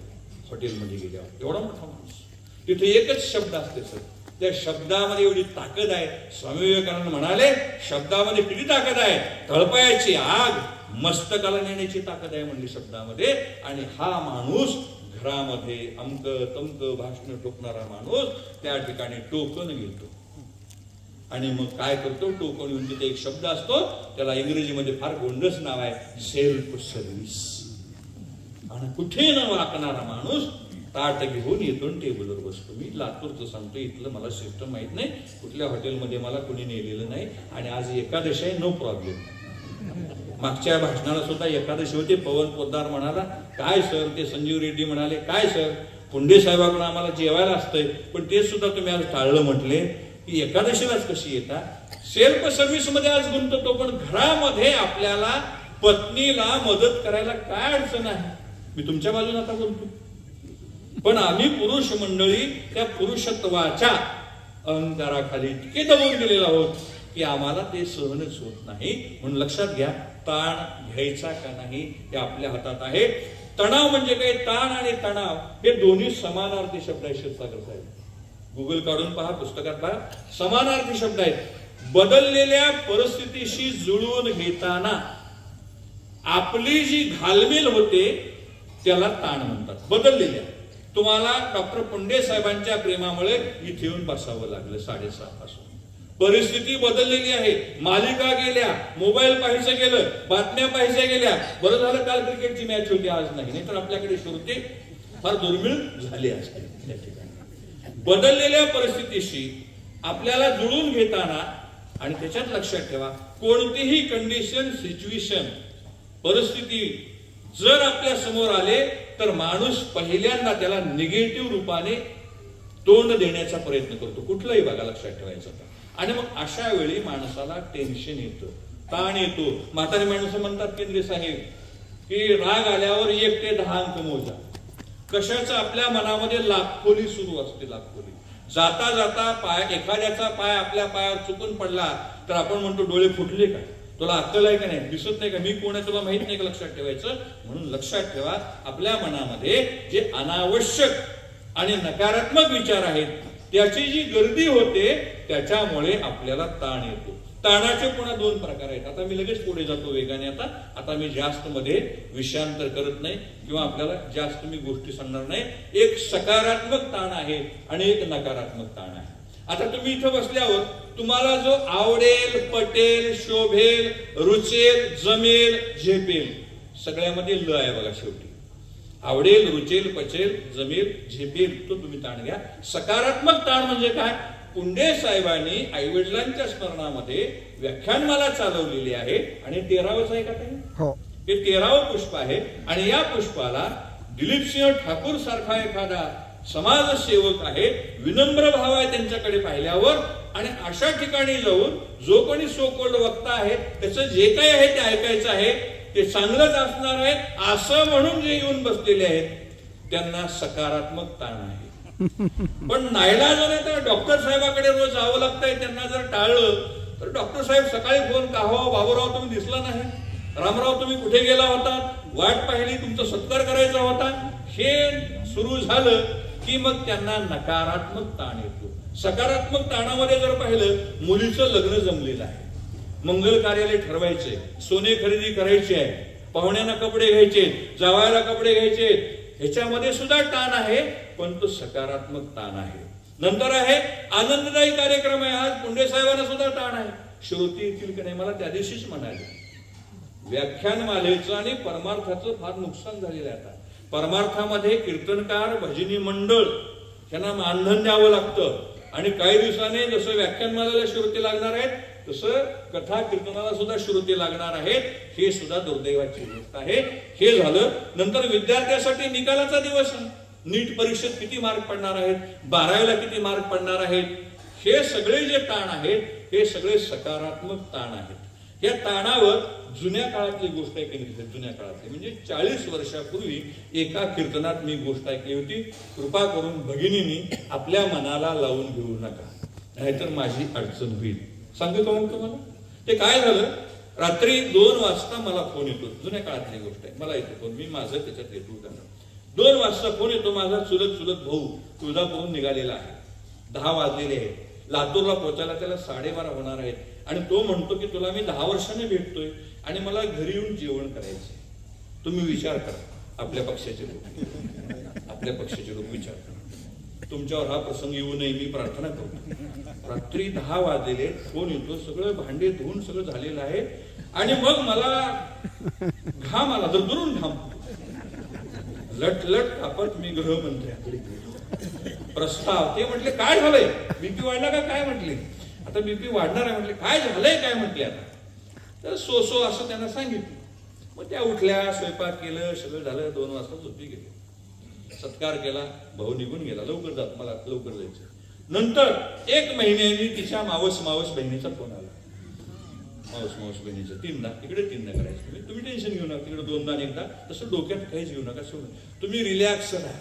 हॉटेलमध्ये गेल्यावर एवढा मोठा माणूस, तिथे एकच शब्द असते सर, त्या शब्दामध्ये एवढी ताकद आहे. स्वामी विवेकानंद म्हणाले, शब्दामध्ये किती ताकद आहे. तळपायाची आग मस्तकाला नेण्याची ताकद आहे म्हणली शब्दामध्ये. आणि हा माणूस घरामध्ये अमक तमक भाषण टोकणारा माणूस त्या ठिकाणी टोकन घेतो आणि मग काय करतो, टोकन घेऊन तिथे एक शब्द असतो, त्याला इंग्रजीमध्ये फार गोंडस नाव आहे, सेल्फ सर्व्हिस. आणि कुठे न वाकणारा माणूस ताट घेऊन येतो, टेबलवर बसतो. मी लातूरचं सांगतो, इथलं मला सिस्टम माहित नाही, कुठल्या हॉटेलमध्ये मला कुणी नेलेलं नाही. आणि आज एकादशी आहे, नो प्रॉब्लेम. मागच्या भाषणाला सुद्धा एकादशी होती. पवन पोद्दार म्हणाला, काय सर, ते संजीव रेड्डी म्हणाले, काय सर, पुंडे साहेबांकडून आम्हाला जेवायला असतंय, पण ते सुद्धा तुम्ही आज टाळलं म्हटले की एकादशीलाच कशी येतात. सेल्फ सर्व्हिस मध्ये आज गुंततो, पण घरामध्ये आपल्याला पत्नीला मदत करायला काय अडचण आहे. मी तुमच्या बाजूने आता बोलतो, पण आम्ही पुरुष मंडळी त्या पुरुषत्वाच्या अहंकाराखाली इतके दबून गेलेलो आहोत की आम्हाला ते सहनच होत नाही. म्हणून लक्षात घ्या, ताण घ्यायचा का नाही हे आपल्या हातात आहे. तणाव म्हणजे काय, ताण आणि तणाव हे दोन्ही समानार्थी शब्द आहेत. क्षीरसागर साहेब, गुगल काढून पहा, पुस्तकात पहा, समानार्थी शब्द आहेत. बदललेल्या परिस्थितीशी जुळवून घेताना आपली जी घालमेल होते त्याला ताण म्हणतात. बदललेल्या, तुम्हाला डॉक्टर पुंडे साहेबांच्या प्रेमामुळे इथे येऊन बसावं लागलं 6:30 पासून. परिस्थिती बदललेली आहे. मालिका गेल्या, मोबाईल पाहायचं गेलं, बातम्या पाहायच्या गेल्या. बरं झालं काल क्रिकेटची मॅच होती, आज नाही, नाहीतर आपल्याकडे श्रोते फार दुर्मिळ झाले असते. त्या ठिकाणी बदललेल्या परिस्थितीशी आपल्याला जुळून घेताना, आणि त्याच्यात लक्षात ठेवा, कोणतीही कंडिशन, सिच्युएशन, परिस्थिती जर आपल्या समोर आले तर माणूस पहिल्यांदा त्याला निगेटिव्ह रूपाने तोंड देण्याचा प्रयत्न करतो. कुठलंही बघा, लक्षात ठेवायचं. आणि मग अशा वेळी माणसाला टेन्शन येतं, ताण येतो. म्हातारी माणसं म्हणतात केंद्रे साहेब की राग आल्यावर 1 ते 10 अंक मोजा. कशाचं आपल्या मनामध्ये लाखोली सुरू असते, लाखोली. जाता जाता पाय एखाद्याचा पाय आपल्या पायावर चुकून पडला तर आपण म्हणतो डोळे फुटले का, तुला अक्कल आहे का नाही, दिसत नाही का, मी कोण आहे तुला माहित नाही का, लक्षात ठेवायचं. म्हणून लक्षात ठेवा, आपल्या मनामध्ये जे अनावश्यक आणि नकारात्मक विचार आहेत त्याची जी गर्दी होते त्याच्यामुळे आपल्याला ताण येतो. ताणाचे पुन्हा दोन प्रकार आहेत. आता मी लगेच पुढे जातो वेगाने. आता मी जास्त मध्ये विषयांतर करत नाही किंवा आपल्याला जास्त मी गोष्टी सांगणार नाही. एक सकारात्मक ताण आहे आणि एक नकारात्मक ताण आहे. आता तुम्ही इथं बसल्यावर तुम्हाला जो आवडेल, पटेल, शोभेल, रुचेल, जमेल, झेपेल, सगळ्यामध्ये ल आहे बघा शेवटी. आवडेल, रुचेल, पचेल, जमेल, झेपेल, तो तुम्ही ताण घ्या. सकारात्मक ताण म्हणजे काय? पुंडे साहेबांनी आईवडिलांच्या स्मरणामध्ये व्याख्यानमाला चालवलेली आहे आणि 13वंच आहे का ते? हे 13वं पुष्प आहे आणि या पुष्पाला दिलीपसिंह ठाकूर सारखा एखादा समाजसेवक आहे, विनम्र भाव आहे त्यांच्याकडे पाहिल्यावर, आणि अशा ठिकाणी जाऊन जो कोणी सो कॉल्ड वक्ता आहे त्याचं जे काही आहे ते ऐकायचं आहे, ते चांगलंच असणार आहे असं म्हणून जे येऊन बसलेले आहेत त्यांना सकारात्मक ताण आहे. पण नाईलाजाने तर डॉक्टर साहेबाकडे रोज जावं लागतंय. त्यांना जर टाळलं तर डॉक्टर साहेब सकाळी फोन का हो बाबूराव तुम्ही दिसला नाही, रामराव तुम्ही कुठे गेला होता, वाट पाहिली, तुमचा सत्कार करायचा होता, हे सुरू झालं की मग त्यांना नकारात्मक ताण येतो. सकारात्मक ताणामध्ये जर पाहिलं, मुलीचं लग्न जमलेलं आहे, मंगल कार्यालय ठरवायचे, सोने खरेदी करायची आहे, पाहुण्यांना कपडे घ्यायचे, जावयाला कपडे घ्यायचे, ह्याच्यामध्ये सुद्धा ताण आहे, पण तो सकारात्मक ताण आहे. नंतर आहे आनंददायी कार्यक्रम आहे. आज पुंडे साहेबांना सुद्धा ताण आहे, श्रोती येतील की नाही. मला त्या दिवशीच म्हणाले, व्याख्यानमालेचं आणि परमार्थाचं फार नुकसान झालेलं आहे. आता परमार्थामध्ये कीर्तनकार, भजनी मंडळ यांना मानधन द्यावं लागतं आणि काही दिवसाने जसं व्याख्यानमालेला श्रोते लागणार आहेत तसं कथा कीर्तनाला सुद्धा श्रोते लागणार आहेत. हे सुद्धा दुर्दैवाची गोष्ट आहे. हे झालं. नंतर विद्यार्थ्यासाठी निकालाचा दिवस आहे. नीट परीक्षेत किती मार्क पडणार आहेत, 12वीला किती मार्क पडणार आहेत, हे सगळे जे ताण आहेत हे सगळे सकारात्मक ताण आहेत. या ताणावर जुन्या काळातली गोष्ट ऐकली, जुन्या काळातली म्हणजे 40 वर्षापूर्वी एका कीर्तनात मी गोष्ट ऐकली होती. कृपा करून भगिनींनी आपल्या मनाला लावून घेऊ नका, नाहीतर माझी अडचण होईल. सांगतो मग तुम्हाला ते काय झालं. रात्री 2 वाजता मला फोन येतो. जुन्या काळातली गोष्ट आहे. मला येतो फोन, मी माझं त्याच्यात येतो. 2 वाजता फोन येतो. माझा चुलत भाऊ तुळजापूरून निघालेला आहे. 10 वाजलेले आहेत. लातूरला पोहोचायला त्याला 12:30 होणार आहेत आणि तो म्हणतो की तुला मी 10 वर्षाने भेटतोय आणि मला घरी येऊन जेवण करायचंय. तुम्ही विचार करा, आपल्या पक्षाचे लोक विचार करा. तुमच्यावर हा प्रसंग येऊ नये मी प्रार्थना करतो. रात्री 10 वाजलेले, फोन येतो, सगळं भांडे धुवून सगळं झालेलं आहे आणि मग मला घाम आला, दुरून घाम, लट कापत मी गृहमंत्र्याकडे प्रस्ताव. ते म्हटले काय झालंय, बीपी वाढला का काय म्हटले. आता बीपी वाढणार आहे म्हटले. काय झालंय काय म्हटले. आता तर सो असं त्यांना सांगितलं. मग त्या उठल्या, स्वयंपाक केलं, सगळं झालं. 2 वाजता झोपी गेले. सत्कार केला, भाऊ निघून गेला. लवकर जात, मला लवकर जायचं. नंतर 1 महिन्यानी तिच्या मावस बहिणीचा फोन आला. मावस बहिणीचं 3दा इकडे 3दा करायचं. तुम्ही टेन्शन घेऊ नका, तिकडे 2दा आणि 1दा तसं डोक्यात काहीच घेऊ नका. तुम्ही रिलॅक्स राहा,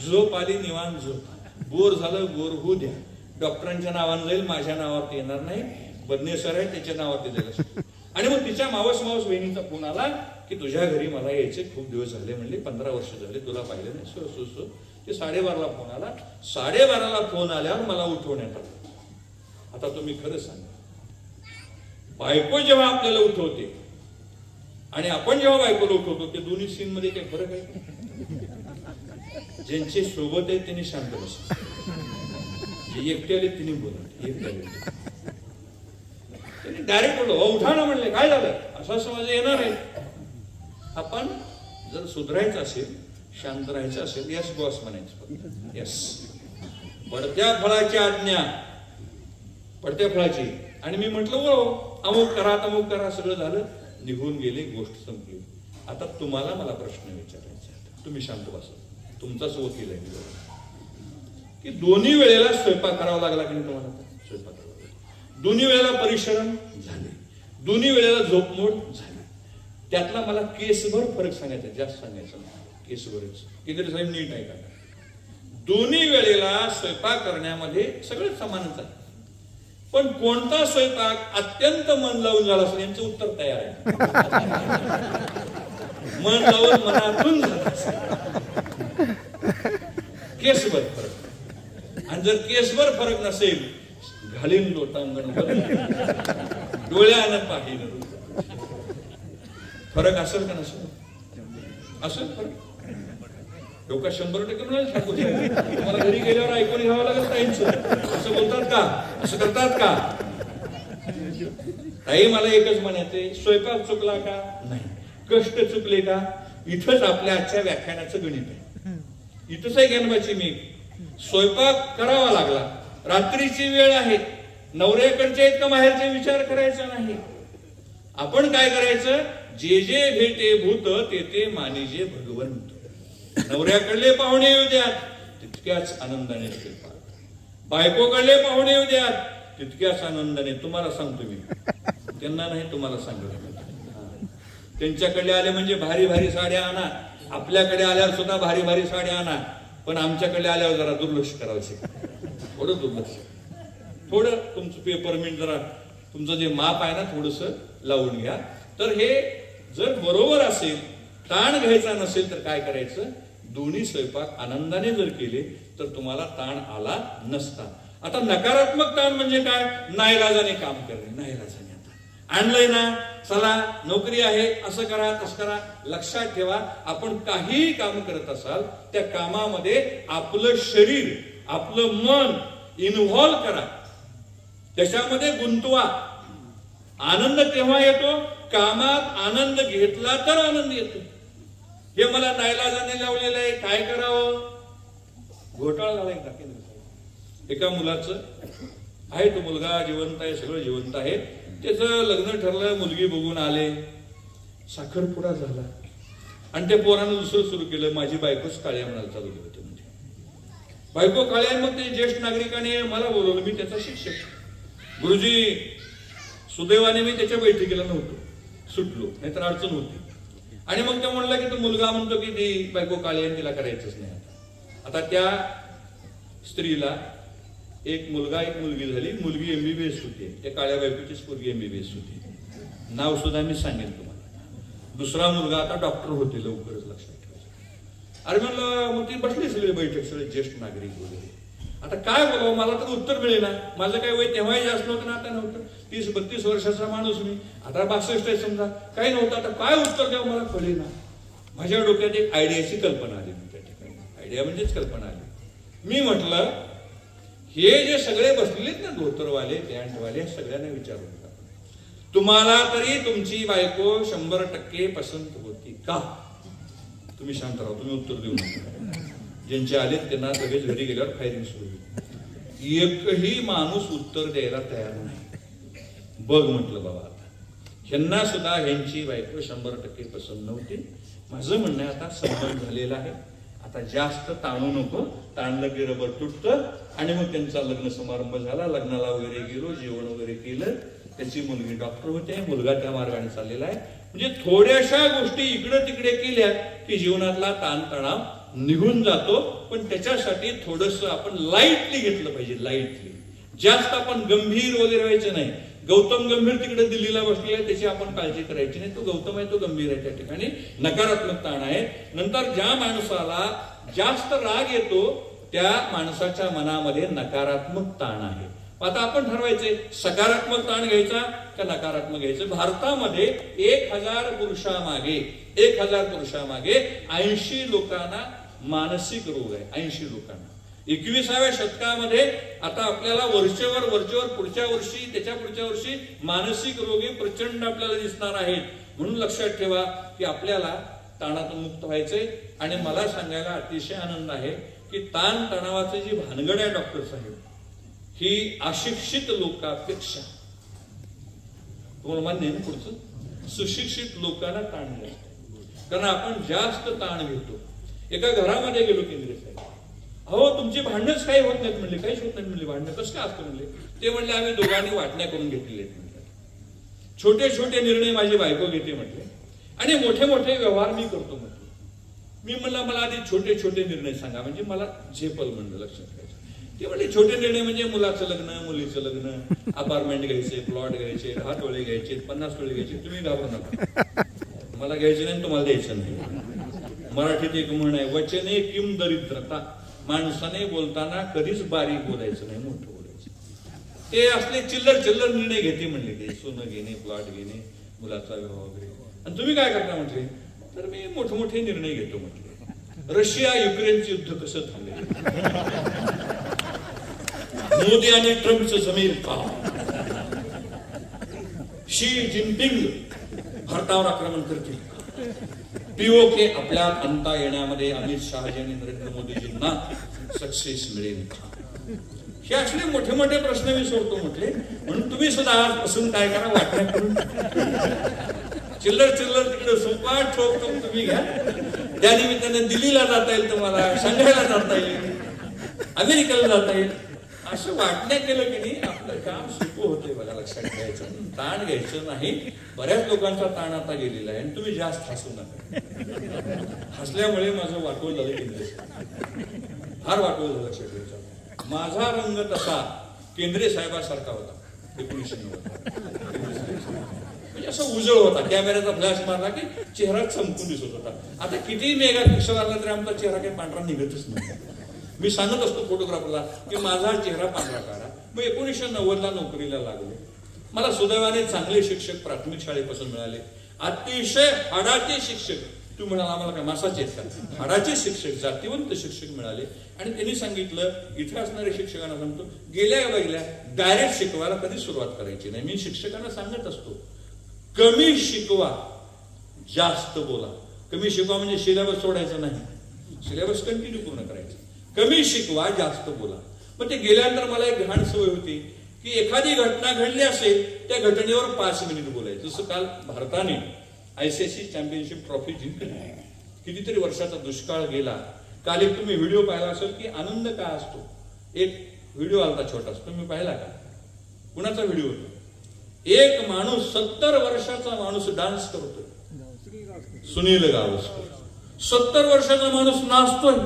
झोप आली निवांत झोप, बोर झालं बोर होऊ द्या. डॉक्टरांच्या नावानं जाईल, माझ्या नावावरती येणार नाही. बदने सर आहे त्याच्या नावावरती जाईल. आणि मग तिच्या मावस बहिणीचा फोन आला की तुझ्या घरी मला यायचे खूप दिवस झाले. म्हणले 15 वर्ष झाले तुला पाहिलं नाही. सो ते 12:30ला फोन आला. 12:30ला फोन आल्यावर मला उठवण्यात आलं. आता तुम्ही खरं सांगा, बायको जेव्हा आपल्याला उठवते आणि आपण जेव्हा बायकोला उठवतो ते दोन्ही सीन मध्ये काही फरक आहे? ज्यांचे सोबत आहे त्यांनी शांत बस, जे एकटे आले त्यांनी बोलत. त्यांनी डायरेक्ट बोललो उठा ना. म्हणले काय झालं, असं माझं येणार आहे. आपण जर सुधारायचं असेल, शांत राहायचं असेल, यस बॉस म्हणायचं. यस, पडत्या फळाची आज्ञा, पडत्या फळाची. आणि मी म्हटलं हो अमुक करा, सगळं झालं, निघून गेले, गोष्ट संपली. आता तुम्हाला मला प्रश्न विचारायचा, तुम्ही शांत बसा, तुमचाच वकील आहे की दोन्ही वेळेला स्वयंपाक करावा लागला की तुम्हाला. स्वयंपाक करावा लागला, दोन्ही वेळेला परिश्रम झाले, दोन्ही वेळेला झोपमोड झाली. त्यातला मला केसभर फरक सांगायचा, जास्त सांगायचा. केसवरच. केंद्रे साहेब नीट आहे का? दोन्ही वेळेला स्वयंपाक करण्यामध्ये सगळं समानच आहे, पण कोणता स्वयंपाक अत्यंत मन लावून झाला असेल यांचं उत्तर तयार आहे. मन लावून मनातून झाला केसभर फरक. आणि जर केसभर फरक नसेल, घालीन लोटांगण डोळ्यानं पाहिलं. फरक असेल का नसेल? असेल फरक. लोक 100% म्हणाले सांगू तुम्हाला घरी गेल्यावर ऐकून घ्यावं लागेल ताईंचं. असं बोलतात का? असं करतात का? ताई मला एकच म्हणायचंय, स्वयंपाक चुकला का? नाही. कष्ट चुकले का? इथंच आपल्या आजच्या व्याख्यानाचं गणित आहे. इथंच आहे ज्ञानबाची मी. स्वयंपाक करावा लागला, रात्रीची वेळ आहे, नवऱ्याकडचे आहेत का माहेरचे विचार करायचा नाही. आपण काय करायचं? जे जे भेटे भूत ते ते मानिजे भगवंत. नवऱ्याकडले पाहुणे येऊ द्यात, तितक्याच आनंदाने स्वयंपाक. बायकोकडले पाहुणे येऊ द्यात, तितक्याच आनंदाने. तुम्हाला सांगतो मी, त्यांना नाही तुम्हाला सांगतो. त्यांच्याकडे आले म्हणजे भारी भारी साड्या आणा, आपल्याकडे आल्यावर सुद्धा भारी भारी साड्या आणा, पण आमच्याकडे आल्यावर जरा दुर्लक्ष करायचे. थोडं दुर्लक्ष, थोडं तुमचं पेपरमिंट जरा तुमचं जे माप आहे ना थोडस लावून घ्या. तर हे जर बरोबर असेल, ताण घ्यायचा नसेल तर काय करायचं? दोन्ही स्वयंपाक आनंदाने जर केले तर तुम्हाला ताण आला नसता. आता नकारात्मक ताण म्हणजे काय? नाईलाजाने काम करणे. नाईलाजाने आता आणलंय ना, चला नोकरी आहे, असं करा तसं करा. लक्षात ठेवा, आपण काहीही काम करत असाल त्या कामामध्ये आपलं शरीर, आपलं मन इन्व्हॉल्व करा, त्याच्यामध्ये गुंतवा. आनंद तेव्हा येतो, कामात आनंद घेतला तर आनंद येतो. हे मला नाईलाजाने लावलेलं आहे, काय करावं? घोटाळा झाला एकदा केंद्र साहेब. एका मुलाचं आहे, तो मुलगा जिवंत आहे, सगळं जिवंत आहे. त्याचं लग्न ठरलं, मुलगी बघून आले, साखरपुडा झाला आणि त्या पोरानं दुसरं सुरू केलं, माझी बायकोच काळ्या म्हणायला चालू केलं. ते म्हणजे बायको काळ्या. मग ते ज्येष्ठ नागरिकाने मला बोलवलं, मी त्याचा शिक्षक. गुरुजी, सुदैवाने मी त्याच्या बैठकीला नव्हतो, सुटलो, नाहीतर अडचण होती. आणि मग ते म्हणलं की तो मुलगा म्हणतो की ती बायको काळी आहे, तिला करायचंच नाही. आता त्या स्त्रीला एक मुलगा एक मुलगी झाली. मुलगी MBBS होती, त्या काळ्या बायकोचीच पोरगी MBBS होती. नाव सुद्धा मी सांगेन तुम्हाला. दुसरा मुलगा आता डॉक्टर होते, लवकरच लक्षात ठेवायचं. अरे म्हणलं, मग ती बसली सगळे बैठक, सगळे ज्येष्ठ नागरिक वगैरे. आता काय बोलावं, मला तर उत्तर मिळेना. माझं काय वय तेव्हाही जास्त नव्हतं ना, आता नव्हतं. 30-32 वर्षाचा माणूस मी, आता 62 आहे समजा, काही नव्हतं. आता काय उत्तर द्यावं मला कळेना. माझ्या डोक्यात एक आयडियाची कल्पना आली. त्या ठिकाणी आयडिया म्हणजेच कल्पना आली. मी म्हटलं, हे जे सगळे बसलेत ना, धोतरवाले, पॅन्टवाले, सगळ्यांना विचारून तुम्हाला तरी तुमची बायको 100% पसंत होती का? तुम्ही शांत राहा, तुम्ही उत्तर देऊ नका. ज्यांचे आलेत त्यांना लगेच घरी गेल्यावर फायरिंग सुरू होईल. एकही माणूस उत्तर द्यायला तयार नाही. बघ म्हटलं बाबा, आता ह्यांना सुद्धा ह्यांची बायको 100% पसंत नव्हती. माझं म्हणणं आता संबंध झालेला आहे, आता जास्त ताणू नको. ताणलं की रबर तुटतं. आणि मग त्यांचा लग्न समारंभ झाला, लग्नाला वगैरे गेलो, जेवण वगैरे केलं. त्याची मुलगी डॉक्टर होते, मुलगा त्या मार्गाने चाललेला आहे. म्हणजे थोड्याशा गोष्टी इकडे तिकडे केल्या की जीवनातला ताणतणाव निघून जातो. पण त्याच्यासाठी थोडस आपण लाईटली घेतलं पाहिजे, लाईटली. जास्त आपण गंभीर वगैरे व्हायचं नाही. गौतम गंभीर तिकडे दिल्लीला बसलेला आहे, त्याची आपण काळजी करायची नाही. तो गौतम आहे, तो गंभीर आहे. त्या ठिकाणी नकारात्मक ताण आहे. नंतर ज्या माणसाला जास्त राग येतो त्या माणसाच्या मनामध्ये नकारात्मक ताण आहे. आता आपण ठरवायचे सकारात्मक ताण घ्यायचा का नकारात्मक घ्यायचं. भारतामध्ये 1000 पुरुषामागे 80 लोकांना मानसिक रोग आहे. 80 लोकांना. 21व्या शतकामध्ये आता आपल्याला वरचेवर पुढच्या वर्षी, त्याच्या पुढच्या वर्षी मानसिक रोगी प्रचंड आपल्याला दिसणार आहेत. म्हणून लक्षात ठेवा की आपल्याला ताणातून मुक्त व्हायचंय. आणि मला सांगायला अतिशय आनंद आहे की ताण तणावाची जी भानगड आहे डॉक्टर साहेब, ही अशिक्षित लोकांपेक्षा, तुम्हाला मान्य आहे ना पुढचं, सुशिक्षित लोकांना ताण जास्त. कारण आपण जास्त ताण घेतो. एका घरामध्ये गेलो केंद्रे साहेब, अहो तुमची भांडणच काही होत नाहीत म्हणले. काहीच होत नाही म्हणले. भांडणं कसं काय असतं म्हणले. ते म्हणले आम्ही दोघांनी वाटण्या करून घेतलेले आहेत म्हणले. छोटे छोटे निर्णय माझी बायको घेते म्हटले आणि मोठे मोठे व्यवहार मी करतो म्हटले. मी म्हणलं मला आधी छोटे छोटे निर्णय सांगा म्हणजे मला झेपल म्हणलं लक्षात घ्यायचं. ते म्हणजे छोटे निर्णय म्हणजे मुलाचं लग्न, मुलीचं लग्न, अपार्टमेंट घ्यायचे, प्लॉट घ्यायचे, 10 टोळे घ्यायचे, 50 टोळे घ्यायचे. तुम्ही घाबरू नका, मला घ्यायचं नाही तुम्हाला द्यायचं नाही. मराठीत एक म्हण आहे, वचने किम दरिद्रता. माणसाने बोलताना कधीच बारीक बोलायचं नाही, मोठं बोलायचं. ते असले चिल्लर चिल्लर निर्णय घेते म्हणले, ते सोनं घेणे, प्लॉट घेणे, मुलाचा विवाह वगैरे. आणि तुम्ही काय करता म्हटले, तर मी मोठमोठे निर्णय घेतो म्हटले. रशिया युक्रेनचे युद्ध कसं थांबले, मोदी आणि ट्रम्पचं जमेल का, शी जिनपिंग भारतावर आक्रमण करतील का, पीओके आपल्यात आणता येण्यामध्ये अमित शहाजी आणि नरेंद्र मोदीजींना सक्सेस मिळेल का. हे असले मोठे मोठे प्रश्न मी सोडतो म्हटले. म्हणून तुम्ही सुद्धा आजपासून काय करा, वाटण्या करून चिल्लर चिल्लर तिकडे सोपा ठोक तुम्ही घ्या. त्या निमित्ताने दिल्लीला जाता येईल, तुम्हाला शंघायला जाता येईल, अमेरिकेला जाता येईल. असं वाटण्या केलं की नाही आपलं काम सोपं होते. बघा लक्षात घ्यायचं, ताण घ्यायचं नाही. बऱ्याच लोकांचा ताण आता गेलेला आहे आणि तुम्ही जास्त हसू नका. हसल्यामुळे माझं वाटोळ झालं केंद्रे, फार वाटोळ झालं. लक्षात घ्यायचं, माझा रंग तसा केंद्रे साहेबासारखा होता 1990. म्हणजे असं उजळ होता, कॅमेऱ्याचा फ्लॅश मारला की चेहरा चमकून दिसत होता. आता किती मेगा पिक्चर आला तरी आमचा चेहरा काही पांढरा निघतच नाही. मी सांगत असतो फोटोग्राफरला की माझा चेहरा पांढरा काढा. मग 1990ला नोकरीला लागलो. मला सुदैवाने चांगले शिक्षक प्राथमिक शाळेपासून मिळाले, अतिशय हाडाचे शिक्षक. तू म्हणाला आम्हाला काय मासाचे आहेत का, हाडाचे शिक्षक, जातीवंत शिक्षक मिळाले. आणि त्यांनी सांगितलं, इथे असणाऱ्या शिक्षकांना सांगतो, गेल्या डायरेक्ट शिकवायला कधी सुरुवात करायची नाही. मी शिक्षकांना सांगत असतो, कमी शिकवा, जास्त बोला. कमी शिकवा म्हणजे सिलेबस सोडायचा नाही, सिलेबस कंटिन्यू पूर्ण करायचं. कमी शिकवा, जास्त बोला. मग ते गेल्यानंतर मला एक घाण सवय होती की एखादी घटना घडली असेल त्या घटनेवर 5 मिनिट बोलायचं. जसं काल भारताने ICC चॅम्पियनशिप ट्रॉफी जिंकली, कितीतरी वर्षाचा दुष्काळ गेला. काल एक तुम्ही व्हिडिओ पाहिला असेल की आनंद काय असतो. एक व्हिडिओ आलता छोटा, तुम्ही पाहिला का, कुणाचा व्हिडिओ होता. एक माणूस 70 वर्षाचा माणूस डान्स करतोय, सुनील गावस्कर. 70 वर्षाचा माणूस नाचतोय.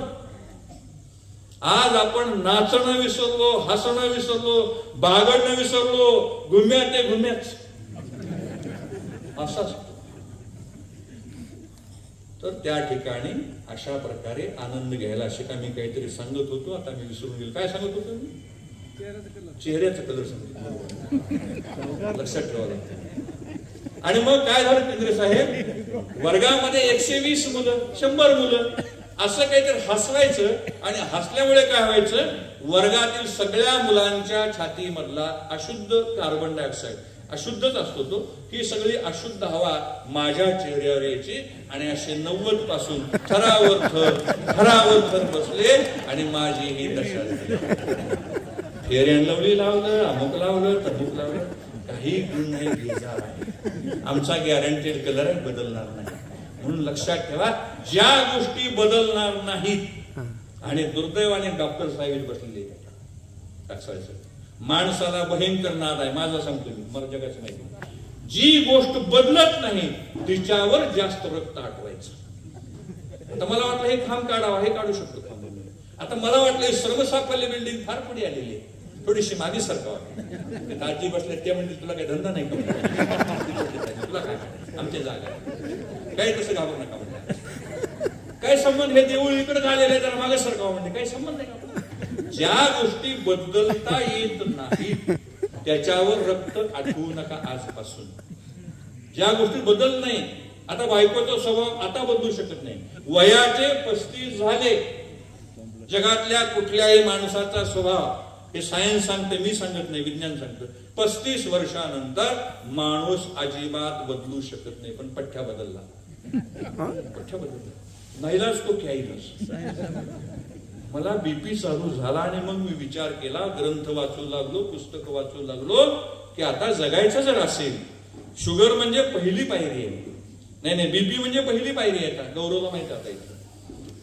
आज आपण नाचणं विसरलो, हसणं विसरलो, बागडणं विसरलो, घुम्या ते घुम्याच असा असतो. तर त्या ठिकाणी अशा प्रकारे आनंद घ्यायला शिका. मी काहीतरी सांगत होतो, आता मी विसरून गेलो. काय सांगत होतो मी, चेहऱ्याचा कलर सांगतो, लक्षात ठेवा लागतं. आणि मग काय झालं केंद्रे साहेब, वर्गामध्ये 120 मुलं, 100 मुलं, असं काहीतरी हसवायचं. आणि हसल्यामुळे काय व्हायचं, वर्गातील सगळ्या मुलांच्या छातीमधला अशुद्ध कार्बन डायऑक्साईड, अशुद्धच असतो तो, ही सगळी अशुद्ध हवा माझ्या चेहऱ्यावर यायची. आणि असे 90 पासून थरावर थर बसले आणि माझी ही दशा झाली. फेअर अँड लवली लावलं, अमुक लावलं, तमुक लावलं, काही गुण नाही, बेजार आहे. आमचा गॅरंटेड कलर आहे, बदलणार नाही. म्हणून लक्षात ठेवा, ज्या गोष्टी बदलणार नाहीत. आणि दुर्दैवाने डॉक्टर साहेब बसलेले टाकसायचं, माणसाला भयंकर नाद आहे. माझा सांगतो मी, मला जगाचं माहिती, जी गोष्ट बदलत नाही तिच्यावर जास्त रक्त आटवायचं. आता मला वाटलं हे खांब काढावा, हे काढू शकतो खांब. आता मला वाटलं सर्वसाफल्य बिल्डिंग फार पुढे आलेली आहे, थोडीशी मागे सरकावा. दाजी बसले ते म्हणजे तुला काही धंदा नाही का, तुला काय आमच्या जागा, काही तसं घाबरू नका म्हणजे. काय संबंध, हे देऊळ इकडे झालेलं आहे, जरा मागे सरकावा म्हणजे काही संबंध नाही का. ज्या गोष्टी बदलता येत नाहीत त्याच्यावर रक्त आठवू नका आजपासून. ज्या गोष्टी बदल नाही, आता बायकोचा स्वभाव आता बदलू शकत नाही. वयाचे 35 झाले, जगातल्या कुठल्याही माणसाचा स्वभाव, हे सायन्स सांगते, मी सांगत नाही, विज्ञान सांगतं, 35 वर्षानंतर माणूस अजिबात बदलू शकत नाही. पण पठ्ठ्या बदलला, पठ्ठ्या बदलला, नाहीलाच तो घ्यायलाच. मला बीपी चालू झाला आणि मग मी विचार केला, ग्रंथ वाचू लागलो, पुस्तक वाचू लागलो की आता जगायचं जर असेल, शुगर म्हणजे पहिली पायरी आहे. नाही, बीपी म्हणजे पहिली पायरी आहे. गौरवला माहिती आता इथं.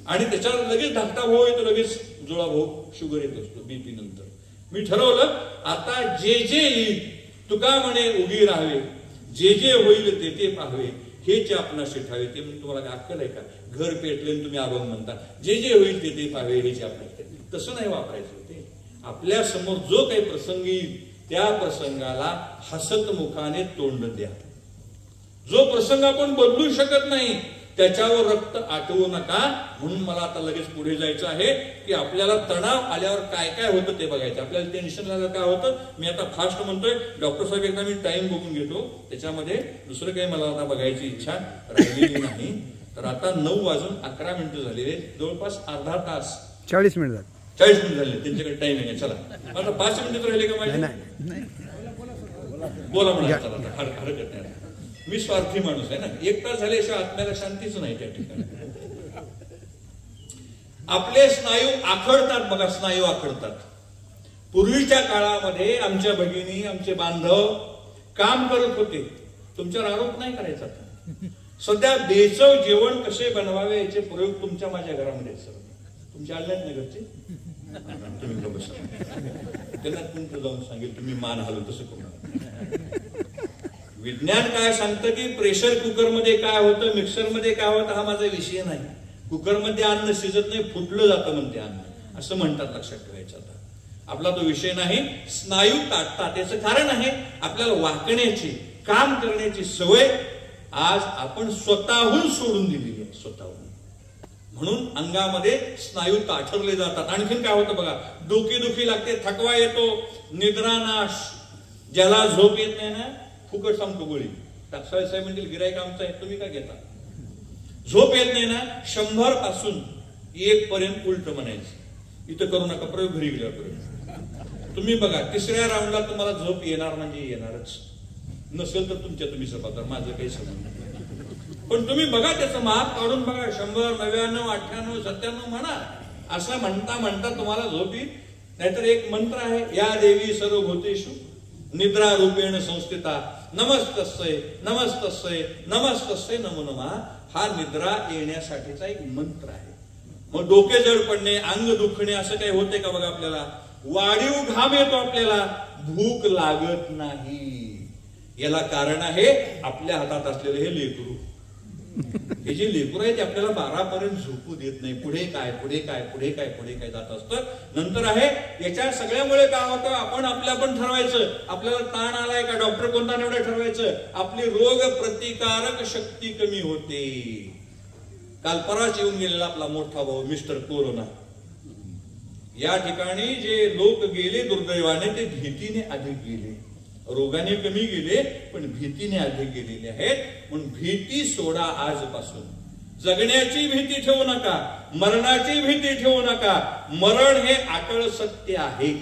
आणि त्याच्यावर लगेच धाकटा भाऊ येतो, लगेच जुळा भाऊ शुगर येत असतो बीपी नंतर. मी ठरवलं आता जे येईल तुका म्हणे उगी राहावे, जे होईल ते पाहावे. हेच आपणाशी ठावे. ते म्हणजे तुम्हाला काय अक्कल आहे का? घर पेटले तुम्ही अभंग म्हणता, जे जे होईल ते पाहावे हेच आपल्या. तसं नाही वापरायचं. ते आपल्या समोर जो काही प्रसंग येईल त्या प्रसंगाला हसत मुखाने तोंड द्या. जो प्रसंग आपण बदलू शकत नाही त्याच्यावर रक्त आटवू नका. म्हणून मला आता लगेच पुढे जायचं आहे की आपल्याला तणाव आल्यावर काय काय होतं ते बघायचं. आपल्याला टेन्शन आल्यावर काय होतं. मी आता फास्ट म्हणतोय, डॉक्टर साहेब एकदा मी टाइम बघून घेतो, त्याच्यामध्ये दुसरं काही मला आता बघायची इच्छा राहिलेली नाही. तर आता 9:11 झालेले, जवळपास अर्धा तास 40 मिनिट झाले. 40 मिनिट झाले त्यांच्याकडे टाइम आहे. चला आता 5 मिनिट राहिले का माझे? बोला म्हणा. चला आता हरकत नाही. मी स्वार्थी माणूस आहे ना. 1 तास झाल्याशिवाय आत्म्याला शांतीच नाही त्या ठिकाणी. आपले स्नायू आखडतात बघा, स्नायू आखडतात. पूर्वीच्या काळामध्ये आमच्या भगिनी, आमचे बांधव काम करत होते. तुमच्यावर आरोप नाही करायचा. सध्या बेचव जेवण कसे बनवावे याचे प्रयोग तुमच्या माझ्या घरामध्ये सर. तुमच्या आल्यात ना घरचे, तुम्ही बसा. त्यांना तुमचं जाऊन सांगेल, तुम्ही मान हलव तसं करू. विज्ञान काय सांगतं की प्रेशर कुकरमध्ये काय होतं, मिक्सरमध्ये काय होतं हा माझा विषय नाही. कुकरमध्ये अन्न शिजत नाही, फुटलं जातं म्हणते अन्न, असं म्हणतात. लक्षात ठेवायचं. आता आपला तो विषय नाही. स्नायू ताटतात याचं कारण आहे आपल्याला वाकण्याची, काम करण्याची सवय आज आपण स्वतःहून सोडून दिलेली आहे. स्वतःहून. म्हणून अंगामध्ये स्नायू ताठरले जातात. आणखीन काय होतं बघा, डोकेदुखी लागते, थकवा येतो, निद्रानाश. ज्याला झोप येत नाही ना, फुकट सांगतो गोळी. टाकसाळे साहेब म्हणतील गिराईक आमचं आहे, तुम्ही काय घेता? झोप येत नाही ना, 100 पासून 1 पर्यंत उलट म्हणायचं. इथं करू नका, प्रयोग घरी गेल्यावर करू. तुम्ही बघा 3ऱ्या राऊंडला तुम्हाला झोप येणार म्हणजे येणारच. नसेल तर तुमच्या तुम्ही सपातर, माझं काही संबंध नाही. पण तुम्ही बघा त्याचं माप काढून बघा. 100, 99, 98, 97 म्हणा. असं म्हणता म्हणता तुम्हाला झोप येईल. नाहीतर एक मंत्र आहे, या देवी सर्वभूतेषु निद्रा रूपेण संस्थिता नमस्तस्यै नमस्तस्यै नमस्तस्यै नमो नमः. हा निद्रा येण्यासाठीचा एक मंत्र आहे. मग डोके जड पडणे, अंग दुखणे असं काही होते का बघा आपल्याला. वाढीव घाम येतो आपल्याला, भूक लागत नाही. याला कारण आहे आपल्या हातात असलेले हे लेकरू. हे जे लेकरू आहे ते आपल्याला 12 पर्यंत झोपू देत नाही. पुढे काय पुढे काय पुढे काय पुढे काय जात असतं. नंतर आहे याच्या सगळ्यामुळे काय होतं, आपण आपल्या पण ठरवायचं आपल्याला ताण आलाय का, डॉक्टर कोणता निवडा ठरवायचं. आपली रोग प्रतिकारक शक्ती कमी होते. काल परवाच येऊन गेलेला आपला मोठा भाऊ मिस्टर कोरोना. या ठिकाणी जे लोक गेले दुर्दैवाने ते भीतीने अधिक गेले. रोगाने कमी गेले पण भीतीने अधिक गेलेले आहेत. म्हणून भीती सोडा आजपासून. जगण्याची भीती ठेवू नका, मरणाची भीती ठेवू नका. मरण हे अटळ सत्य आहे.